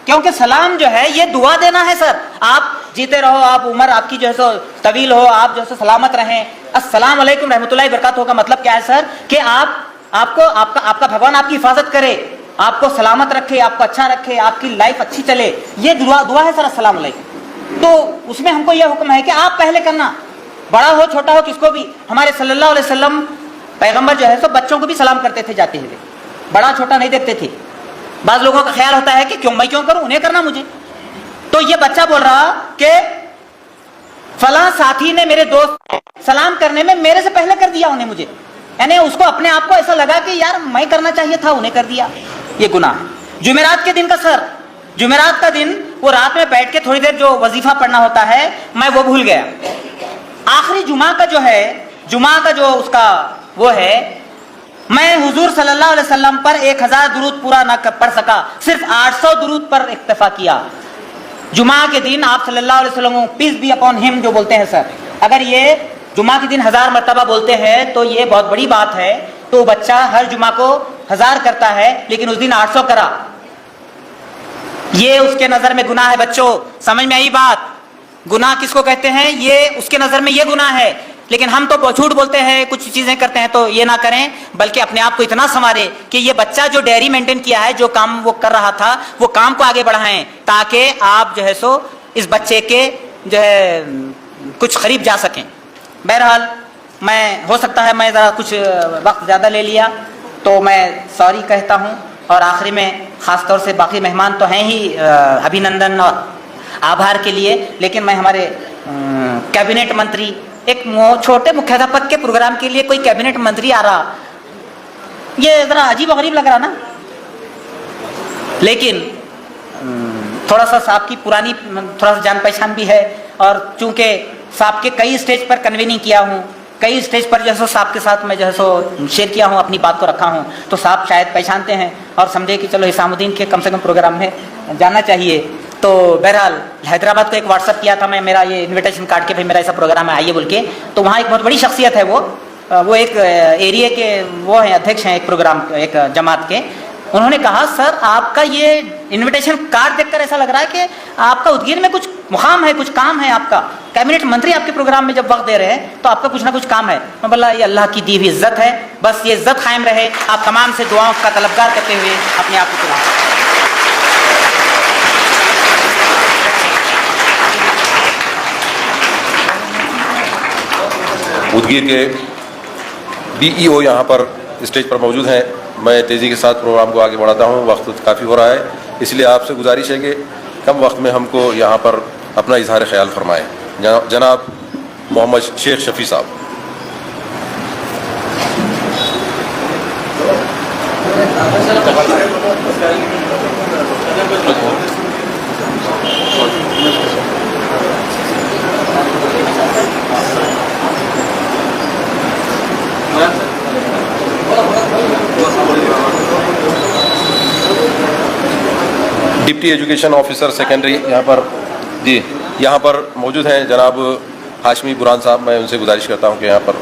क्योंकि सलाम जो है ये दुआ देना है सर। आप जीते रहो, आप उम्र आपकी जो है सो तवील हो, आप जो है सलामत रहें। अस्सलाम वालेकुम रहमतुल्लाहि बरकातहू का मतलब क्या है सर कि आपका भगवान आपकी हिफाजत करे, आपको सलामत रखे, आपको अच्छा रखे, आपकी लाइफ अच्छी चले, ये दुआ है सर अस्सलाम वालेकुम। तो उसमें हमको यह हुक्म है कि आप पहले करना, बड़ा हो छोटा हो किसको भी। हमारे सल्लल्लाहु अलैहि वसल्लम पैगंबर जो है सो बच्चों को भी सलाम करते थे जाते हुए, बड़ा छोटा नहीं देखते थे। बाज लोगों का ख्याल होता है कि मैं क्यों करूं, उन्हें करना मुझे। तो ये बच्चा बोल रहा कि फला साथी ने मेरे दोस्त सलाम करने में मेरे से पहले कर दिया उन्हें, मुझे, यानी उसको अपने आप को ऐसा लगा कि यार मैं करना चाहिए था, उन्हें कर दिया, ये गुनाह है। जुमेरात के दिन का सर, जुमेरात का दिन वो रात में बैठ के थोड़ी देर जो वजीफा पढ़ना होता है मैं वो भूल गया। आखिरी जुमा का जो है, जुमा का जो उसका वो है, मैं हुजूर सल्लल्लाहु अलैहि वसल्लम पर 1000 दुरूद पूरा ना पढ़ सका, सिर्फ 800 दुरूद पर इक्तफा किया। जुमा के दिन आप सल्लल्लाहु अलैहि वसल्लम पीस बी अपॉन हिम जो बोलते हैं सर, अगर ये जुमा के दिन 1000 मरतबा बोलते हैं तो ये बहुत बड़ी बात है। तो बच्चा हर जुमा को 1000 करता है, लेकिन उस दिन 800 करा, ये उसके नजर में गुनाह है। बच्चों समझ में आई बात, गुनाह किसको कहते हैं, ये उसके नजर में ये गुनाह है। लेकिन हम तो झूठ बोलते हैं, कुछ चीजें करते हैं, तो ये ना करें, बल्कि अपने आप को इतना संवारे कि ये बच्चा जो डायरी मेंटेन किया है, जो काम वो कर रहा था, वो काम को आगे बढ़ाएं, ताकि आप जो है सो इस बच्चे के जो है कुछ करीब जा सकें। बहरहाल मैं, हो सकता है मैं ज़रा कुछ वक्त ज़्यादा ले लिया, तो मैं सॉरी कहता हूँ। और आखिरी में ख़ास तौर से बाकी मेहमान तो हैं ही अभिनंदन और आभार के लिए, लेकिन मैं हमारे कैबिनेट मंत्री, एक छोटे मुख्याध्यापक के प्रोग्राम के लिए कोई कैबिनेट मंत्री आ रहा, ये ज़रा अजीब गरीब लग रहा ना। लेकिन थोड़ा सा साहब की पुरानी थोड़ा सा जान पहचान भी है, और चूंकि साहब के कई स्टेज पर कन्वीनिंग किया हूँ, कई स्टेज पर जो है सो साहब के साथ मैं जो है सो शेयर किया हूँ, अपनी बात को रखा हूँ, तो साहब शायद पहचानते हैं और समझे कि चलो हिसामुद्दीन के कम से कम प्रोग्राम में जाना चाहिए। तो बहरहाल हैदराबाद को एक व्हाट्सअप किया था मैं, मेरा ये इनविटेशन कार्ड के भाई मेरा ऐसा प्रोग्राम है आइए बोल के, तो वहाँ एक बहुत बड़ी शख्सियत है, वो एक एरिया के वो हैं, अध्यक्ष हैं एक प्रोग्राम एक जमात के। उन्होंने कहा सर आपका ये इनविटेशन कार्ड देखकर ऐसा लग रहा है कि आपका उदगीर में कुछ मुकाम है, कुछ काम है, आपका कैबिनेट मंत्री आपके प्रोग्राम में जब वक्त दे रहे हैं तो आपका कुछ ना कुछ काम है। मैं बोला ये अल्लाह की दी हुई इज्जत है, बस ये इज्जत कायम रहे, आप तमाम से दुआओं का तलबगार करते हुए अपने आप को चुनाव। उदगीर के DEO यहाँ पर स्टेज पर मौजूद हैं। मैं तेज़ी के साथ प्रोग्राम को आगे बढ़ाता हूँ, वक्त काफ़ी हो रहा है, इसलिए आपसे गुजारिश है कि कम वक्त में हमको यहाँ पर अपना इजहार ख्याल फरमाएँ। जनाब मोहम्मद शेख शफी साहब। डिप्टी एजुकेशन ऑफिसर सेकेंडरी यहाँ पर मौजूद हैं जनाब हाशमी बुरान साहब। मैं उनसे गुजारिश करता हूँ कि यहाँ पर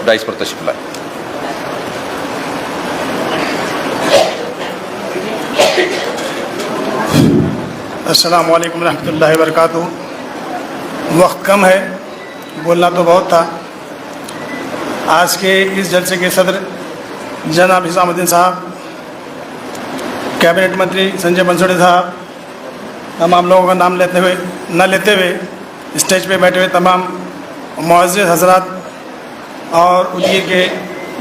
डाइस पर तशरीफ लाएं। अस्सलाम वालेकुम रहमतुल्लाहि व बरकातुहू। वक्त कम है, बोलना तो बहुत था। आज के इस जलसे के सदर जनाब हिसामुद्दीन साहब, कैबिनेट मंत्री संजय बनसोड़े साहब, तमाम लोगों का नाम लेते हुए स्टेज पे बैठे हुए तमाम मुअज़्ज़िज़ हज़रात और उदगीर के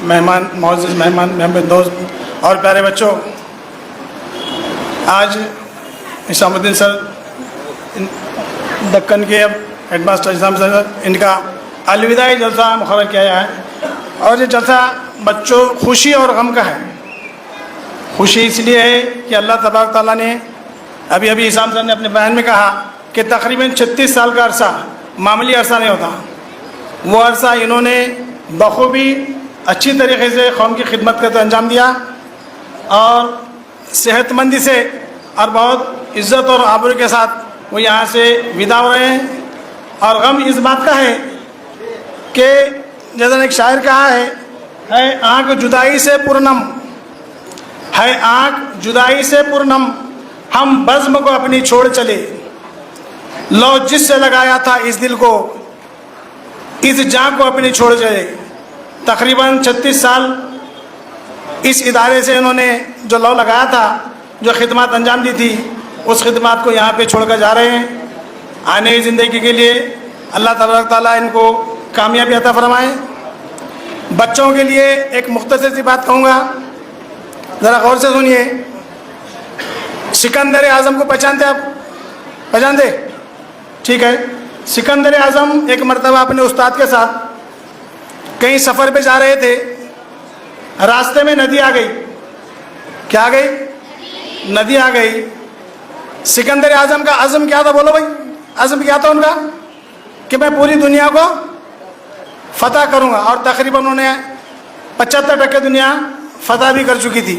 मेहमान, मुअज़्ज़िज़ मेहमान, मेरे दोस्त और प्यारे बच्चों, आज हिसामुद्दीन सर दक्कन के अब हेडमास्टर हिसाम सर, इनका अलविदाई जलसा मुक़र्रर किया गया है और ये जलसा बच्चों खुशी और गम का है। खुशी इसलिए है कि अल्लाह तबारक तआला ने अभी हिसाम सर ने अपने बयान में कहा कि तकरीबन 36 साल का अरसा मामूली अरसा नहीं होता। वो अरसा इन्होंने बखूबी अच्छी तरीके से कौम की खिदमत का अंजाम दिया और सेहतमंदी से और बहुत इज़्ज़त और आबरू के साथ वो यहाँ से विदा हो रहे हैं। और गम इस बात का है कि जैसा एक शायर कहा है आँख जुदाई से पुरनम, है आँख जुदाई से पुरनम, हम बज़्म को अपनी छोड़ चले, लो जिससे लगाया था इस दिल को, इस जान को अपनी छोड़ चले। तकरीबन 36 साल इस इदारे से इन्होंने जो लौ लगाया था, जो खिदमत अंजाम दी थी, उस खिदमत को यहाँ पे छोड़कर जा रहे हैं। आने की ज़िंदगी के लिए अल्लाह तबारक तआला इनको कामयाबी अता फरमाए। बच्चों के लिए एक मुख्तसर सी बात कहूँगा, ज़रा गौर से सुनिए। सिकंदर आज़म को पहचानते आप? पहचानते? ठीक है। सिकंदर आज़म एक मरतबा अपने उस्ताद के साथ कहीं सफ़र पे जा रहे थे, रास्ते में नदी आ गई। क्या आ गई? नदी आ गई। सिकंदर आज़म का अज़म क्या था? बोलो भाई, अज़म क्या था उनका? कि मैं पूरी दुनिया को फतह करूँगा। और तकरीबन उन्होंने 75% दुनिया फतह भी कर चुकी थी।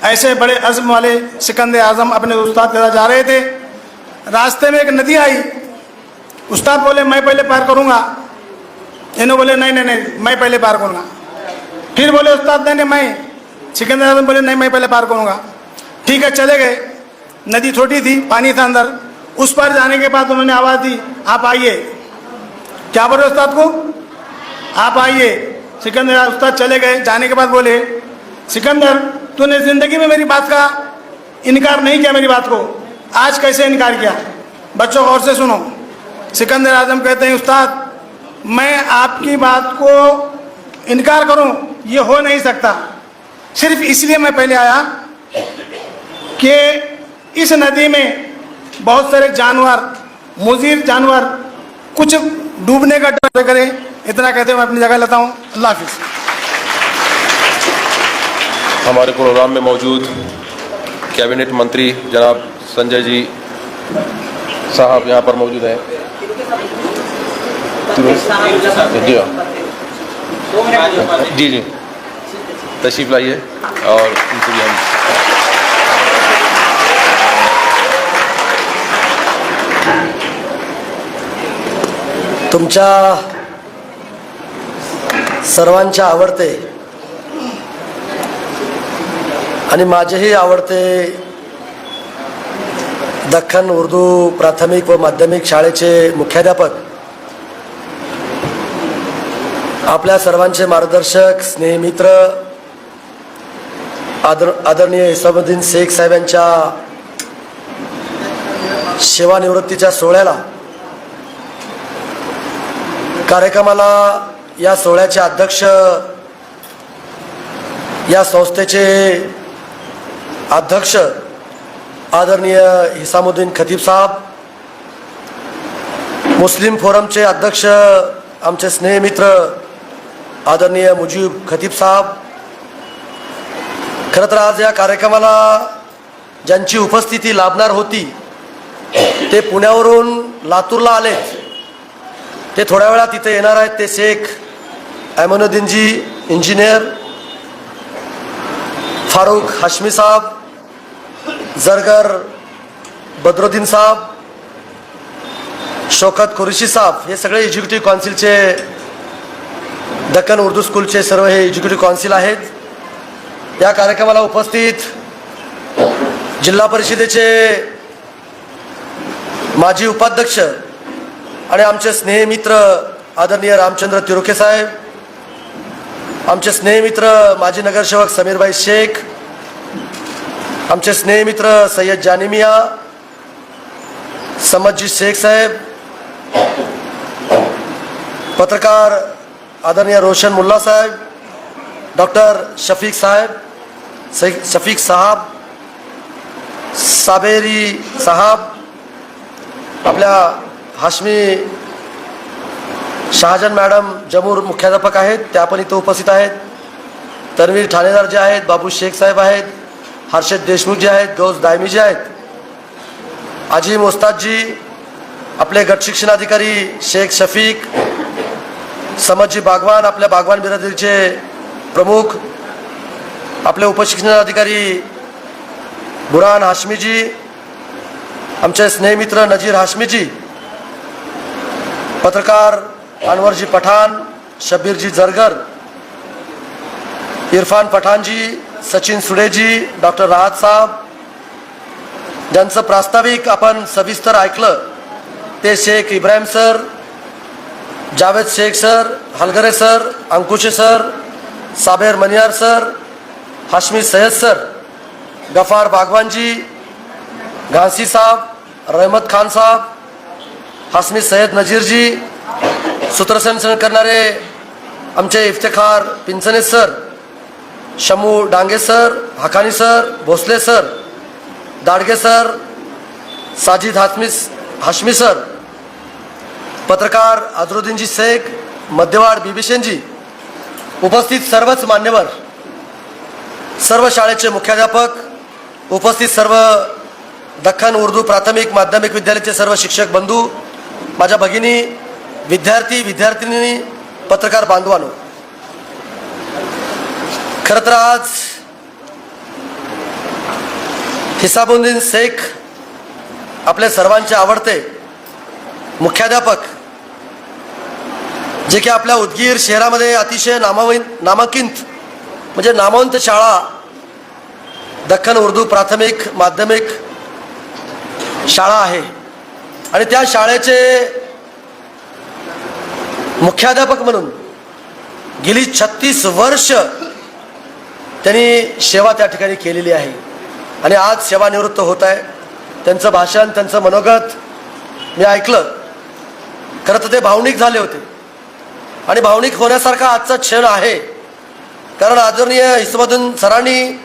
ऐसे बड़े अज़्म वाले सिकंदर आज़म अपने उस्ताद के साथ जा रहे थे। रास्ते में एक नदी आई। उस्ताद बोले मैं पहले पार करूँगा। इन्होंने बोले नहीं नहीं नहीं मैं पहले पार करूँगा। फिर बोले उस्ताद नहीं मैं। सिकंदर आज़म बोले नहीं मैं पहले पार करूँगा। ठीक है, चले गए। नदी छोटी थी, पानी था अंदर। उस पार जाने के बाद उन्होंने आवाज़ दी आप आइए। क्या बोले उस्ताद को? आप आइए। सिकंदर उस्ताद चले गए। जाने के बाद बोले सिकंदर तूने ज़िंदगी में मेरी बात का इनकार नहीं किया, मेरी बात को आज कैसे इनकार किया? बच्चों गौर से सुनो। सिकंदर आज़म कहते हैं उस्ताद मैं आपकी बात को इनकार करूं ये हो नहीं सकता। सिर्फ इसलिए मैं पहले आया कि इस नदी में बहुत सारे जानवर, मुज़िर जानवर कुछ डूबने का डर करें। इतना कहते हुए मैं अपनी जगह लेता हूँ। अल्लाह हाफिज़। हमारे प्रोग्राम में मौजूद कैबिनेट मंत्री जनाब संजय जी साहब यहाँ पर मौजूद हैं। जी जी तशरीफ लाइए और इनसे भी हम तुमच्या सर्वांचे आवडते आणि माझेही आवडते दख्खन उर्दू प्राथमिक व माध्यमिक शाळेचे मुख्याध्यापक, आपल्या सर्वांचे मार्गदर्शक, स्नेहमित्र आदरणीय इसामुद्दीन शेख साहेब यांच्या सेवानिवृत्तीच्या सोहळ्याला कार्यक्रमाला या सोहळ्याचे अध्यक्ष, या संस्थेचे अध्यक्ष आदरणीय इसामुद्दीन खतीब साहब, मुस्लिम फोरमचे अध्यक्ष आमचे स्नेहमित्र आदरणीय मुजीब खतीब साहब, खरं तर आज या कार्यक्रमाला ज्यांची उपस्थिती लाभणार होती ते पुण्यावरून लातूरला आलेत, ते थोड्या वेळात तिथे येणार आहेत. ते शेख ऐमनुद्दीनजी इंजिनियर, फारूक हाशमी साहब, जरगर बदरुद्दीन साहब, शौकत कुरेशी साहब, हे सगळे एक्झिक्युटिव्ह काउन्सिलचे, दक्कन उर्दू स्कूलचे सर्व हे एक्झिक्युटिव्ह काउन्सिल आहेत. या कार्यक्रमाला उपस्थित जिल्हा परिषदेचे माजी उपाध्यक्ष आणि आमचे स्नेहमित्र आदरणीय रामचंद्र तिरुके साहेब, आमचे स्नेहमित्र माजी नगरसेवक समीरभाई शेख, आमचे स्नेहमित्र सय्यद जानिमिया, समदजी शेख साहेब, पत्रकार आदरणीय रोशन मुल्ला साहेब, डॉक्टर शफीक साहब, साबेरी साहब, आपल्या हाशमी शहाजन मॅडम जमूर मुख्याध्यापक आहेत, त्या पण इथं उपस्थित आहेत. तन्वीर ठाणेदार जे आहेत, बाबू शेख साहेब आहेत, हर्षद देशमुख जे आहेत, गौस दायमी जे आहेत, अजीम ओस्तादजी, आपले गट शिक्षणाधिकारी शेख शफीक, समदजी बागवान, आपल्या बागवान बिरादरीचे प्रमुख, आपले उपशिक्षणाधिकारी बुरहान हाशमीजी, आमचे स्नेहमित्र नजीर हाशमीजी, पत्रकार अनवरजी पठाण, शब्बीरजी जरगर, इरफान पठाणजी, सचिन सुडेजी, डॉक्टर राहत साहब, ज्यांचं प्रास्ताविक आपण सविस्तर ऐकलं ते Shaikh Ibrahim sir, Javed Shaikh sir, Halgare sir, Ankushe sir, Saber Maniyar sir, Hashmi Sayyed sir, Gaffar बागवानजी, घांसी साहब, रहमत खान साहब, हाशमी सय्यद नजीरजी, सूत्रसंचलन करणारे आमचे Iftikhar Pinchne sir, Shamu Dange sir, Haqqani sir, Bhosale sir, Dadge sir, Sajid Hashmi sir, पत्रकार अजरुद्दीनजी शेख, मध्यवाड बिबिशेनजी, उपस्थित सर्वच मान्यवर, सर्व शाळेचे मुख्याध्यापक, उपस्थित सर्व दख्खन उर्दू प्राथमिक माध्यमिक विद्यालयाचे सर्व शिक्षक बंधू, माझ्या भगिनी, विद्यार्थी विद्यार्थिनी, पत्रकार बांधवांनो, खरं तर आज इसामुद्दीन शेख आपले सर्वांचे आवडते मुख्याध्यापक, जे की आपल्या उदगीर शहरामध्ये अतिशय नामांकित म्हणजे नामवंत शाळा दख्खन उर्दू प्राथमिक माध्यमिक शाळा आहे आणि त्या शाळेचे मुख्याध्यापक म्हणून गेली 36 वर्ष त्यांनी सेवा त्या ठिकाणी केलेली आहे आणि आज सेवानिवृत्त होत आहे. त्यांचं भाषण, त्यांचं मनोगत मी ऐकलं. खरं तर ते भावनिक झाले होते आणि भावनिक होण्यासारखा आजचा क्षण आहे, कारण आदरणीय इसामुद्दीन सरांनी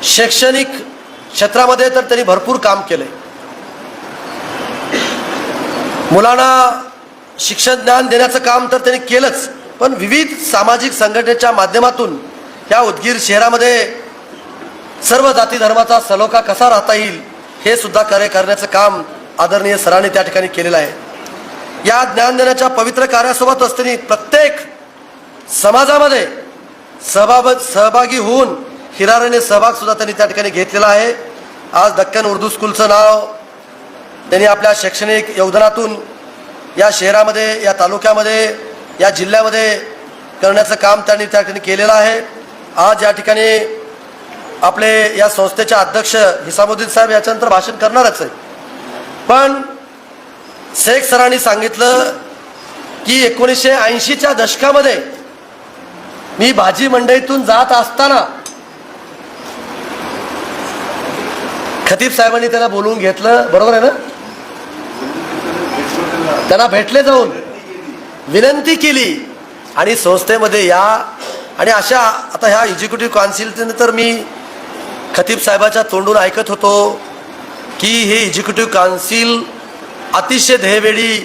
शैक्षणिक क्षेत्रामध्ये तर त्यांनी भरपूर काम केले. मुलांना शिक्षण ज्ञान देण्याचं काम तर त्यांनी केलंच, पण विविध सामाजिक संघटनेच्या माध्यमातून या उदगीर शहरामध्ये सर्व जाती धर्माचा सलोखा कसा राहता येईल हे सुद्धा कार्य करण्याचं काम आदरणीय सरांनी त्या ठिकाणी केलेलं आहे. या ज्ञानदानाच्या पवित्र कार्यासोबत असताना प्रत्येक समाजामध्ये सहभागी होऊन हिरारीने सहभाग सुद्धा त्यांनी त्या ठिकाणी घेतलेला आहे. आज दक्कन उर्दू स्कूलचं नाव त्यांनी आपल्या शैक्षणिक योगदानातून या शहरामध्ये, या तालुक्यामध्ये, या जिल्ह्यामध्ये करण्याचं काम त्यांनी त्या ठिकाणी केलेलं आहे. आज या ठिकाणी आपले या संस्थेचे अध्यक्ष हिसामुद्दीन साहेब याच्यानंतर भाषण करणारच आहे. पण शेख सरांनी सांगितलं की 1980च्या दशकामध्ये मी भाजी मंडईतून जात असताना खतीब साहेबांनी त्यांना बोलवून घेतलं, बरोबर आहे ना? त्यांना भेटले, जाऊन विनंती केली आणि संस्थेमध्ये या. आणि अशा आता ह्या एक्झिक्युटिव्ह काउन्सिलने तर मी खतीब साहेबाच्या तोंडून ऐकत होतो की हे एक्झिक्युटिव्ह काउन्सिल अतिशय ध्येयवेळी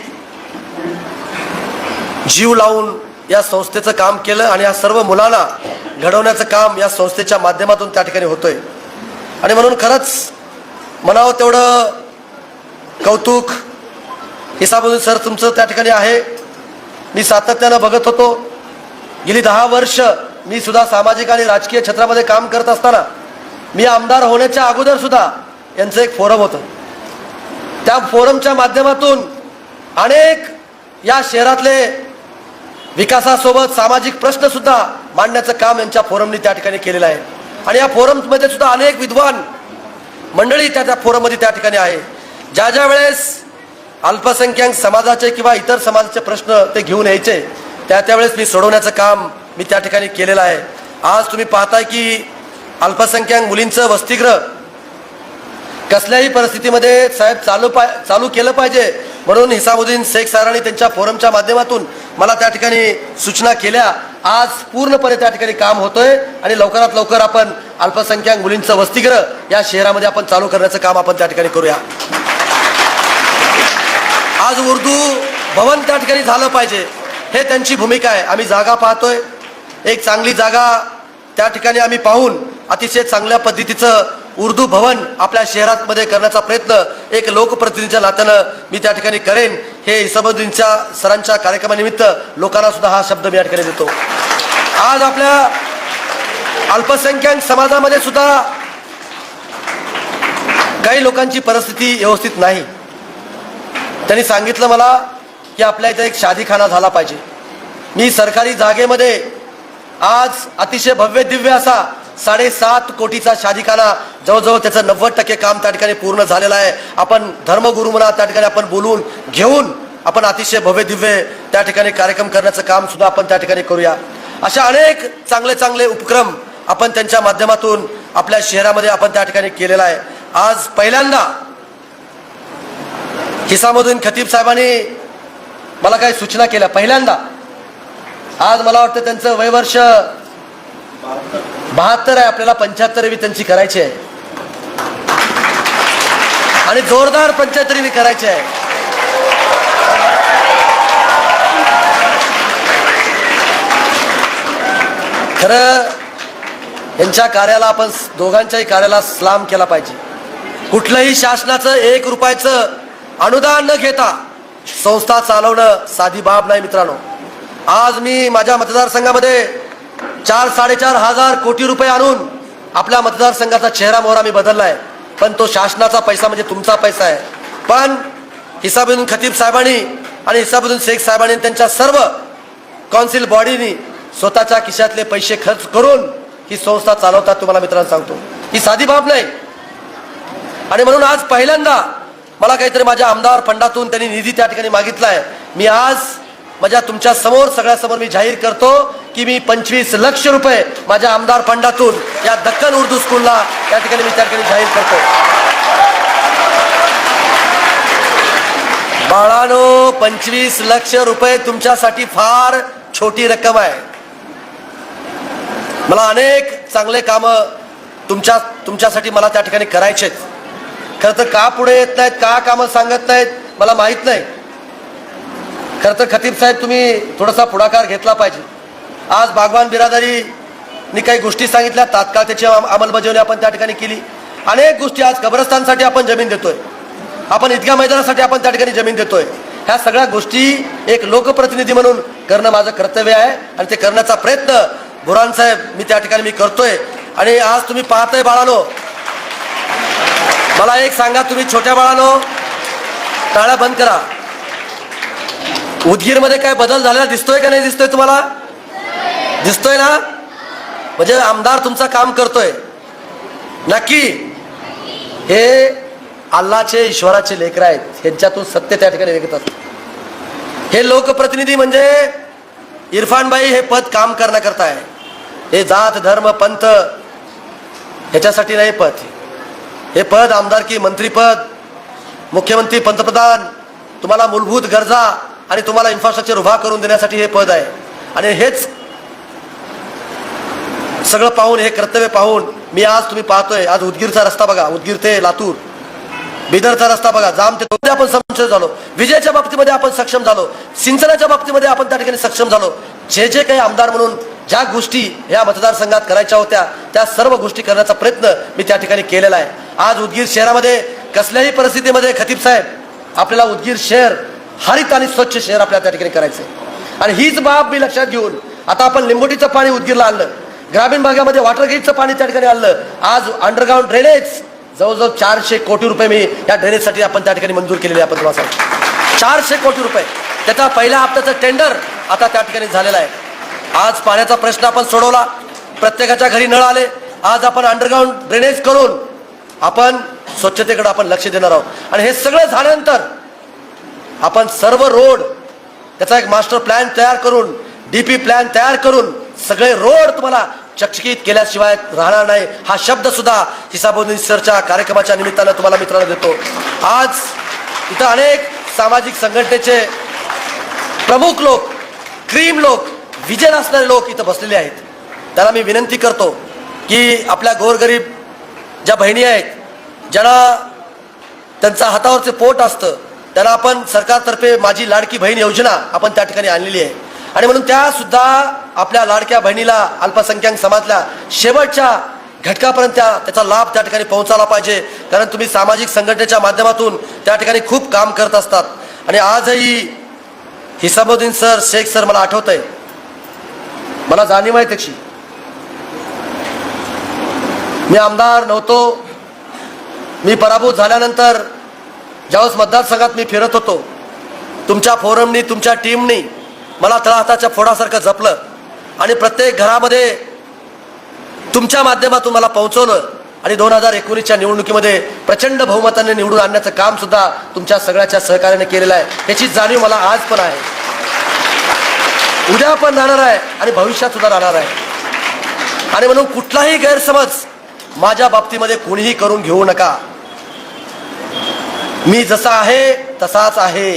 जीव लावून या संस्थेचं काम केलं आणि या सर्व मुलांना घडवण्याचं काम या संस्थेच्या माध्यमातून त्या ठिकाणी होतोय. आणि म्हणून खरंच म्हणावं तेवढं कौतुक हिसाबुद्दीन सर तुमचं त्या ठिकाणी आहे. मी सातत्यानं बघत होतो, गेली 10 वर्ष मी सुद्धा सामाजिक आणि राजकीय क्षेत्रामध्ये काम करत असताना मी आमदार होण्याच्या अगोदर सुद्धा यांचं एक फोरम होतं. त्या फोरमच्या माध्यमातून अनेक या शहरातले विकासासोबत सामाजिक प्रश्न सुद्धा मांडण्याचं काम यांच्या फोरमने त्या ठिकाणी केलेलं आहे. आणि या फोरममध्ये सुद्धा अनेक विद्वान मंडळी त्या फोरममध्ये त्या ठिकाणी आहे. ज्या ज्या वेळेस अल्पसंख्याक समाजाचे किंवा इतर समाजाचे प्रश्न ते घेऊन यायचे त्यावेळेस मी सोडवण्याचं काम मी त्या ठिकाणी केलेलं आहे. आज तुम्ही पाहताय की अल्पसंख्याक मुलींचं वसतिगृह कसल्याही परिस्थितीमध्ये साहेब चालू केलं पाहिजे म्हणून हिसामुद्दीन शेख सरांनी त्यांच्या फोरमच्या माध्यमातून मला त्या ठिकाणी सूचना केल्या. आज पूर्णपणे त्या ठिकाणी काम होतोय आणि लवकरात लवकर आपण अल्पसंख्याक मुलींचं वसतिगृह या शहरामध्ये आपण चालू करण्याचं काम आपण त्या ठिकाणी करूया. आज उर्दू भवन त्या ठिकाणी झालं पाहिजे हे त्यांची भूमिका आहे. आम्ही जागा पाहतोय, एक चांगली जागा त्या ठिकाणी आम्ही पाहून अतिशय चांगल्या पद्धतीचं उर्दू भवन आपल्या शहरामध्ये करण्याचा प्रयत्न एक लोकप्रतिनिधीच्या नात्यानं मी त्या ठिकाणी करेन. हे हिसामुद्दीनच्या सरांच्या कार्यक्रमानिमित्त लोकांना सुद्धा हा शब्द मी या ठिकाणी देतो. आज आपल्या अल्पसंख्याक समाजामध्ये सुद्धा काही लोकांची परिस्थिती व्यवस्थित नाही. त्यांनी सांगितलं मला की आपल्या इथे एक शादीखाना झाला पाहिजे. मी सरकारी जागेमध्ये आज अतिशय भव्य दिव्य असा 7.5 कोटीचा शादीखाना, जवळजवळ त्याचं 90% काम त्या ठिकाणी पूर्ण झालेलं आहे. आपण धर्मगुरू म्हणा त्या ठिकाणी आपण बोलून घेऊन आपण अतिशय भव्य दिव्य त्या ठिकाणी कार्यक्रम करण्याचं काम सुद्धा आपण त्या ठिकाणी करूया. अशा अनेक चांगले चांगले उपक्रम आपण त्यांच्या माध्यमातून आपल्या शहरामध्ये आपण त्या ठिकाणी केलेला आहे. आज पहिल्यांदा हिसामुद्दीन खतीब साहेबांनी मला काही सूचना केल्या. पहिल्यांदा आज मला वाटतं त्यांचं वयवर्ष 72 आहे, आपल्याला 75वी त्यांची करायची आहे आणि जोरदार 75वी करायची आहे. खरं यांच्या कार्याला आपण दोघांच्याही कार्याला सलाम केला पाहिजे. कुठलंही शासनाचं 1 रुपयाचं अनुदान न घेता संस्था चालवणं साधी बाब नाही मित्रांनो. आज मी माझ्या मतदारसंघामध्ये 4-4.5 हजार कोटी रुपये आणून आपल्या मतदारसंघाचा चेहरा मोहरा मी बदललाय. पण तो शासनाचा पैसा म्हणजे तुमचा पैसा आहे. पण हिसामुद्दीन खतीब साहेबांनी आणि हिसामुद्दीन शेख साहेबांनी त्यांच्या सर्व काउन्सिल बॉडीनी स्वतःच्या खिशातले पैसे खर्च करून ही संस्था चालवतात. तुम्हाला मित्रांनो सांगतो ही साधी बाब नाही. आणि म्हणून आज पहिल्यांदा मला काहीतरी माझ्या आमदार फंडातून त्यांनी निधी त्या ठिकाणी मागितलाय. मी आज माझ्या तुमच्या समोर सगळ्यासमोर मी जाहीर करतो की मी 25 लाख रुपये माझ्या आमदार फंडातून या दक्कन उर्दू स्कूलला त्या ठिकाणी मी त्या ठिकाणी जाहीर करतो. बाळानो 25 लाख रुपये तुमच्यासाठी फार छोटी रक्कम आहे. मला अनेक चांगले कामं तुमच्यासाठी मला त्या ठिकाणी करायचे. खरं तर का पुढे येत नाहीत, का कामं सांगत नाहीत मला माहित नाही. खरं तर खतीब साहेब तुम्ही थोडासा पुढाकार घेतला पाहिजे. आज बागवान बिरादरीनी काही गोष्टी सांगितल्या, तात्काळ त्याची अंमलबजावणी आपण त्या ठिकाणी केली. अनेक गोष्टी आज कब्रस्तानसाठी आपण जमीन देतोय, आपण ईदगाह मैदानासाठी आपण त्या ठिकाणी जमीन देतोय. ह्या सगळ्या गोष्टी एक लोकप्रतिनिधी म्हणून करणं माझं कर्तव्य आहे आणि ते करण्याचा प्रयत्न बुरान साहेब मी त्या ठिकाणी मी करतोय. आणि आज तुम्ही पाहताय बाळानो, मला एक सांगा, तुम्ही छोट्या बाळानो टाळ्या बंद करा. उदगीरमध्ये काय बदल झालेला दिसतोय का नाही दिसतोय तुम्हाला? दिसतोय ना? म्हणजे आमदार तुमचं काम करतोय नक्की. हे अल्लाचे ईश्वराचे लेकर आहेत, ह्यांच्यातून सत्य त्या ठिकाणी निघत असते. हे लोकप्रतिनिधी म्हणजे इरफानबाई हे पद काम करण्याकरता आहे. हे जात धर्म पंथ ह्याच्यासाठी नाही पद. हे पद आमदारकी, मंत्रीपद, मुख्यमंत्री, पंतप्रधान, तुम्हाला मूलभूत गरजा आणि तुम्हाला इन्फ्रास्ट्रक्चर उभा करून देण्यासाठी हे पद आहे. आणि हेच सगळं पाहून, हे कर्तव्य पाहून मी आज तुम्ही पाहतोय, आज उदगीरचा रस्ता बघा, उदगीर ते लातूर, बिदरचा रस्ता बघा, जाम ते आपण सक्षम झालो. विजेच्या बाबतीमध्ये आपण सक्षम झालो, सिंचनाच्या बाबतीमध्ये आपण त्या ठिकाणी सक्षम झालो. जे जे काही आमदार म्हणून ज्या गोष्टी या मतदारसंघात करायच्या होत्या त्या सर्व गोष्टी करण्याचा प्रयत्न मी त्या ठिकाणी केलेला आहे. आज उदगीर शहरामध्ये कसल्याही परिस्थितीमध्ये खतीब साहेब आपल्याला उदगीर शहर हरित आणि स्वच्छ शहर आपल्याला त्या ठिकाणी करायचं आहे. आणि हीच बाब मी लक्षात घेऊन आता आपण लिंबोटीचं पाणी उदगीरला आणलं, ग्रामीण भागामध्ये वॉटर गेटचं पाणी त्या ठिकाणी आणलं. आज अंडरग्राऊंड ड्रेनेज जवळजवळ 400 कोटी रुपये मी या ड्रेनेजसाठी आपण त्या ठिकाणी मंजूर केलेले आपण तुम्हाला सांगतो. 400 कोटी रुपये त्याचा पहिल्या हप्त्याचं टेंडर आता त्या ठिकाणी झालेलं आहे. आज पाण्याचा प्रश्न आपण सोडवला, प्रत्येकाच्या घरी नळ आले. आज आपण अंडरग्राऊंड ड्रेनेज करून आपण स्वच्छतेकडे आपण लक्ष देणार आहोत. आणि हे सगळं झाल्यानंतर आपण सर्व रोड त्याचा एक मास्टर प्लॅन तयार करून, डीपी प्लॅन तयार करून सगळे रोड तुम्हाला चकचकीत केल्याशिवाय राहणार नाही. हा शब्द सुद्धा हिसाबुद्दीन सरच्या कार्यक्रमाच्या निमित्तानं तुम्हाला मित्रांनो देतो. आज इथं अनेक सामाजिक संघटनेचे प्रमुख लोक, क्रीम लोक, विजन असणारे लोक इथं बसलेले आहेत. त्याला मी विनंती करतो की आपल्या गोरगरीब ज्या बहिणी आहेत, ज्यांना त्यांचा हातावरचे पोट असतं, त्यांना आपण सरकारतर्फे माझी लाडकी बहीण योजना आपण त्या ठिकाणी आणलेली आहे. आणि म्हणून त्या सुद्धा आपल्या लाडक्या बहिणीला अल्पसंख्याक समाजातल्या शेवटच्या घटकापर्यंत त्याचा लाभ त्या ठिकाणी पोहोचायला पाहिजे. कारण तुम्ही सामाजिक संघटनेच्या माध्यमातून त्या ठिकाणी खूप काम करत असतात. आणि आजही हिसाबुद्दीन सर, शेख सर, मला आठवत आहे, मला जाणीव आहे त्याची. मी आमदार नव्हतो, मी पराभूत झाल्यानंतर ज्यावेळेस मतदारसंघात मी फिरत होतो, तुमच्या फोरमनी, तुमच्या टीमनी मला तळहाताच्या फोडासारखं जपलं आणि प्रत्येक घरामध्ये तुमच्या माध्यमातून मला पोहोचवलं. आणि 2019च्या निवडणुकीमध्ये प्रचंड बहुमताने निवडून आणण्याचं काम सुद्धा तुमच्या सगळ्याच्या सहकार्याने केलेलं आहे. याची जाणीव मला आज पण आहे, उद्या पण राहणार आहे आणि भविष्यात सुद्धा राहणार आहे. आणि म्हणून कुठलाही गैरसमज माझ्या बाबतीमध्ये कोणीही करून घेऊ नका. मी जसा आहे तसाच आहे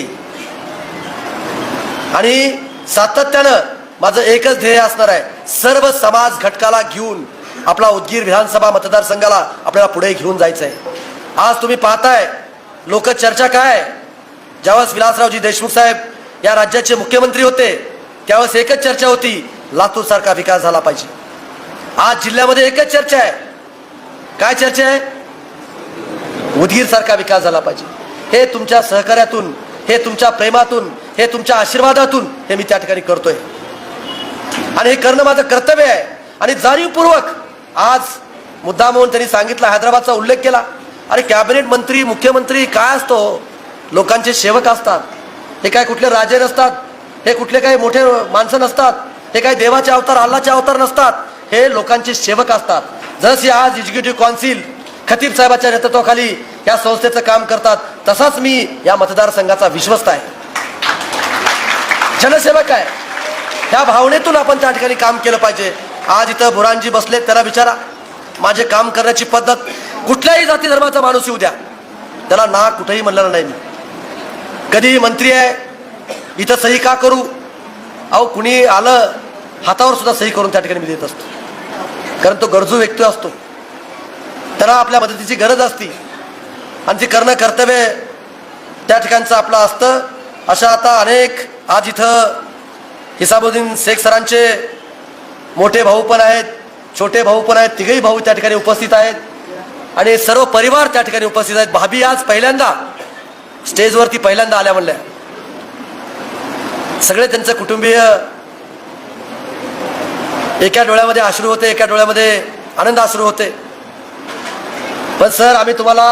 आणि सातत्यानं माझं एकच ध्येय असणार आहे, सर्व समाज घटकाला घेऊन आपला उदगीर विधानसभा मतदारसंघाला आपल्याला पुढे घेऊन जायचं आहे. आज तुम्ही पाहताय लोक चर्चा काय, ज्यावेळेस विलासरावजी देशमुख साहेब या राज्याचे मुख्यमंत्री होते त्यावेळेस एकच चर्चा होती, लातूर सारखा विकास झाला पाहिजे. आज जिल्ह्यामध्ये एकच चर्चा आहे, काय चर्चा आहे? उदगीर सारखा विकास झाला पाहिजे. हे तुमच्या सहकार्यातून, हे तुमच्या प्रेमातून, हे तुमच्या आशीर्वादातून हे मी त्या ठिकाणी करतोय आणि हे करणं माझं कर्तव्य आहे. आणि जाणीवपूर्वक आज मुद्दा म्हणून त्यांनी सांगितलं, हैदराबादचा उल्लेख केला. अरे कॅबिनेट मंत्री, मुख्यमंत्री काय असतो? लोकांचे सेवक असतात. हे काय कुठले राजे नसतात, हे कुठले काही मोठे माणसं नसतात, हे काय देवाचे अवतार, अल्लाचे अवतार नसतात. हे लोकांचे सेवक असतात. जशी आज एक्झिक्युटिव्ह काउन्सिल खतीब साहेबाच्या नेतृत्वाखाली या संस्थेचं काम करतात, तसाच मी या मतदारसंघाचा विश्वस्त आहे, जनसेवक आहे. ह्या भावनेतून आपण त्या ठिकाणी काम केलं पाहिजे. आज इथं बुरानजी बसले, त्याला विचारा माझे काम करण्याची पद्धत. कुठल्याही जाती धर्माचा माणूस येऊ द्या, त्याला ना कुठेही म्हणलेलं नाही मी. कधी मंत्री आहे इथं सही का करू? अहो कुणी आलं हातावर सुद्धा सही करून त्या ठिकाणी मी देत असतो, कारण तो गरजू व्यक्ती असतो, त्याला आपल्या मदतीची गरज असती आणि ती करणं कर्तव्य त्या ठिकाणचं आपलं असतं. अशा आता अनेक आज इथं हिसाबुद्दीन शेख सरांचे मोठे भाऊ पण आहेत, छोटे भाऊ पण आहेत, तिघही भाऊ त्या ठिकाणी उपस्थित आहेत. आणि सर्व परिवार त्या ठिकाणी उपस्थित आहेत. भाभी आज पहिल्यांदा स्टेजवरती पहिल्यांदा आल्या म्हणल्या. सगळे त्यांचे कुटुंबीय, एका डोळ्यामध्ये अश्रू होते, एका डोळ्यामध्ये आनंद अश्रू होते. पण सर, आम्ही तुम्हाला,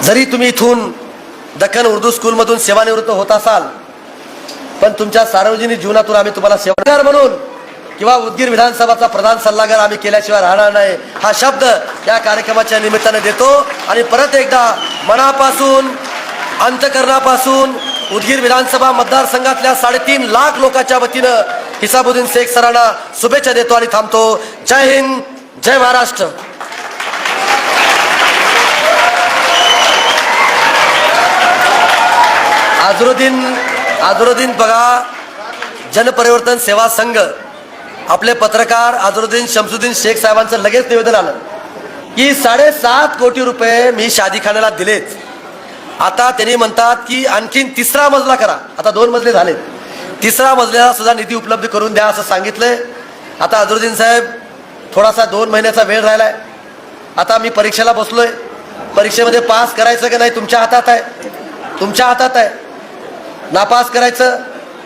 जरी तुम्ही इथून दख्खन उर्दू स्कूलमधून सेवानिवृत्त होत असाल, पण तुमच्या सार्वजनिक जीवनातून आम्ही तुम्हाला सेवागार म्हणून किंवा उदगीर विधानसभाचा प्रधान सल्लागार आम्ही केल्याशिवाय राहणार नाही, हा शब्द या कार्यक्रमाच्या निमित्ताने देतो. आणि परत एकदा मनापासून, अंतकरणापासून उदगीर विधानसभा मतदारसंघातल्या 3.5 लाख लोकांच्या वतीनं हिसाबुद्दीन शेख सरांना शुभेच्छा देतो आणि थांबतो. जय हिंद, जय महाराष्ट्र. अझरुद्दीन बघा, जनपरिवर्तन सेवा संघ, आपले पत्रकार अझरुद्दीन शमसुद्दीन शेख साहेबांचं लगेच निवेदन आलं की 7.5 कोटी रुपये मी शादीखान्याला दिलेच. आता त्यांनी म्हणतात की आणखीन 3रा मजला करा. आता 2 मजले झालेत, 3रा मजल्याला सुद्धा निधी उपलब्ध करून द्या असं सांगितलंय. आता अझरुद्दीन साहेब, थोडासा 2 महिन्याचा वेळ राहिलाय. आता मी परीक्षेला बसलोय. परीक्षेमध्ये पास करायचं की नाही तुमच्या हातात आहे. तुमच्या हातात आहे. नापास करायचं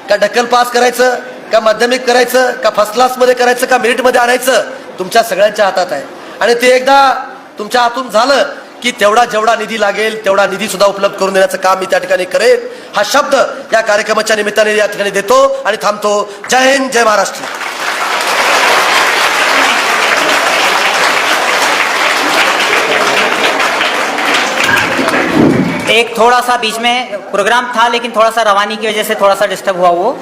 का ढकल पास करायचं का माध्यमिक करायचं का फर्स्ट क्लासमध्ये करायचं का मेरिटमध्ये आणायचं, तुमच्या सगळ्यांच्या हातात आहे. आणि ते एकदा तुमच्या हातून झालं की जेवढा निधी लागेल तेवढा निधी सुद्धा उपलब्ध करून देण्याचं काम मी त्या ठिकाणी करेन, हा शब्द या कार्यक्रमाच्या निमित्ताने या ठिकाणी देतो आणि थांबतो. जय हिंद, जय महाराष्ट्र. एक थोड़ा सा बीच में प्रोग्राम था, लेकिन थोड़ा सा रवानी की वजह से थोड़ा सा डिस्टर्ब हुआ. वो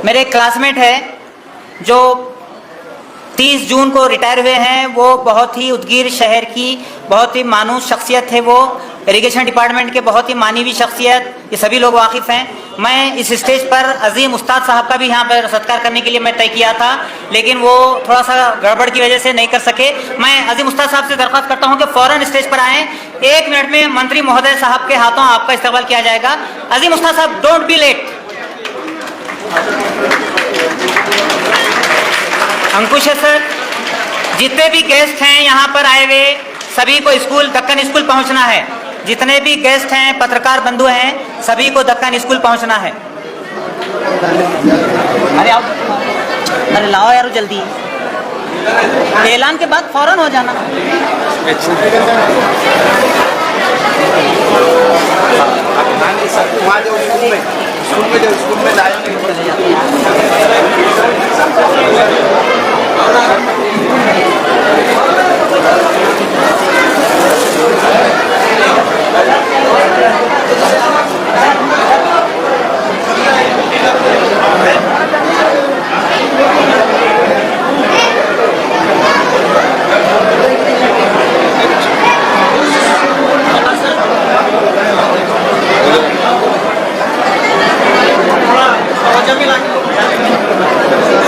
मेरे क्लासमेट है जो 30 जून को रिटायर हुए हैं. वो बहुत ही उदगीर शहर की बहुत ही मानूस शख्सियत है. वो इरिगेशन डिपार्टमेंट के बहुत ही मानवीय शख्सियत, ये सभी लोग वाकिफ़ हैं. मैं इस स्टेज पर अजीम उस्ताद साहब का भी यहाँ पर सत्कार करने के लिए मैं तय किया था, लेकिन वो थोड़ा सा गड़बड़ की वजह से नहीं कर सके. मैं अजीम उस्ताद साहब से दरख्वास्त करता हूँ कि फ़ौरन स्टेज पर आएँ. 1 मिनट में मंत्री महोदय साहब के हाथों आपका इस्तेमाल किया जाएगा. अजीम उस्ताद साहब, डोंट बी लेट. अंकुश है सर, जितने भी गेस्ट हैं यहाँ पर आए हुए सभी को दक्कन स्कूल पहुँचना है. जितने भी गेस्ट हैं, पत्रकार बंधु हैं, सभी को दक्कन स्कूल पहुँचना है. अरे आओ, अरे लाओ यार जल्दी. ऐलान के बाद फौरन हो जाना. स्कूल में जाएंगे.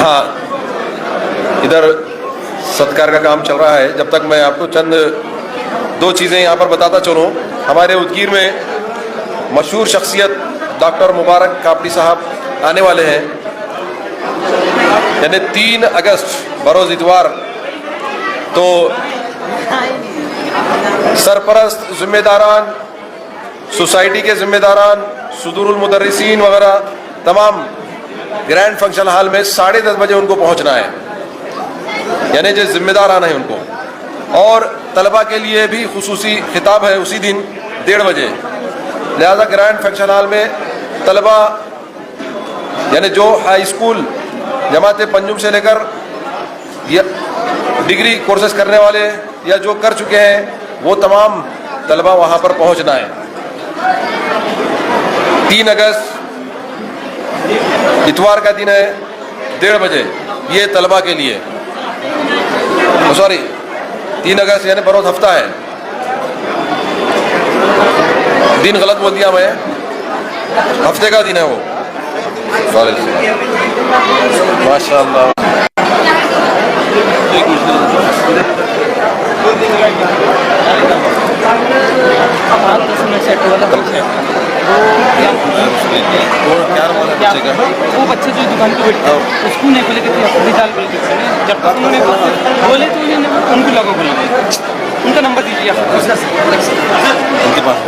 हाँ, इधर सत्कार का काम चल रहा है. जब तक मैं आपको चंद 2 चीज़ें यहाँ पर बताता चलूँ. हमारे उदगीर में मशहूर शख्सियत डॉक्टर मुबारक कापड़ी साहब आने वाले हैं. यानी 3 अगस्त बरोज़ इतवार. तो सरपरस्त, जिम्मेदारान, सोसाइटी के जिम्मेदारान, सुदूरुल मुदर्रिसीन वगैरह तमाम ग्रैंड फंक्शन हॉल में 10:30 बजे उनको पहुंचना है. यानी जो जिम्मेदार आना है उनको. और तलबा के लिए भी खुसूसी खिताब है उसी दिन 1:30 बजे. लिहाजा ग्रैंड फंक्शन हॉल में तलबा यानी जो हाई स्कूल जमात पंजुम से लेकर डिग्री कोर्सेज करने वाले या जो कर चुके हैं वो तमाम तलबा वहाँ पर पहुँचना है. 3 अगस्त इतवार का दिन है, 1:30 बजे. ये तलबा के लिए, सॉरी 3 अगस्त यानी बरोज़ हफ्ता है. दिन गलत बोल दिया मैं, हफ्ते का दिन है वो. माशाअल्लाह. अब 10 मिनट से वो क्या वाला बच्चे का वो बच्चे जो दुकान पे बैठे उसको नहीं बोले कि हॉस्पिटल बोले किसी ने जब तक उन्होंने बोले तो उन्होंने उनको लोगों को उनका नंबर दीजिए उनके पास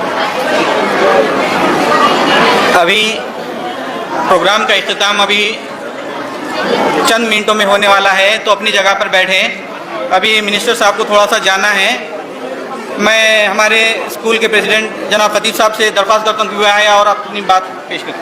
अभी प्रोग्राम का इख्तिताम अभी चंद मिनटों में होने वाला है, तो अपनी जगह पर बैठे। अभी मिनिस्टर साहब को थोड़ा सा जाना है। मैं हमारे स्कूल के प्रेसिडेंट जनाब खतीब साहब से दरख्वास्त करता हूँ कि वो आए और अपनी बात पेश करें।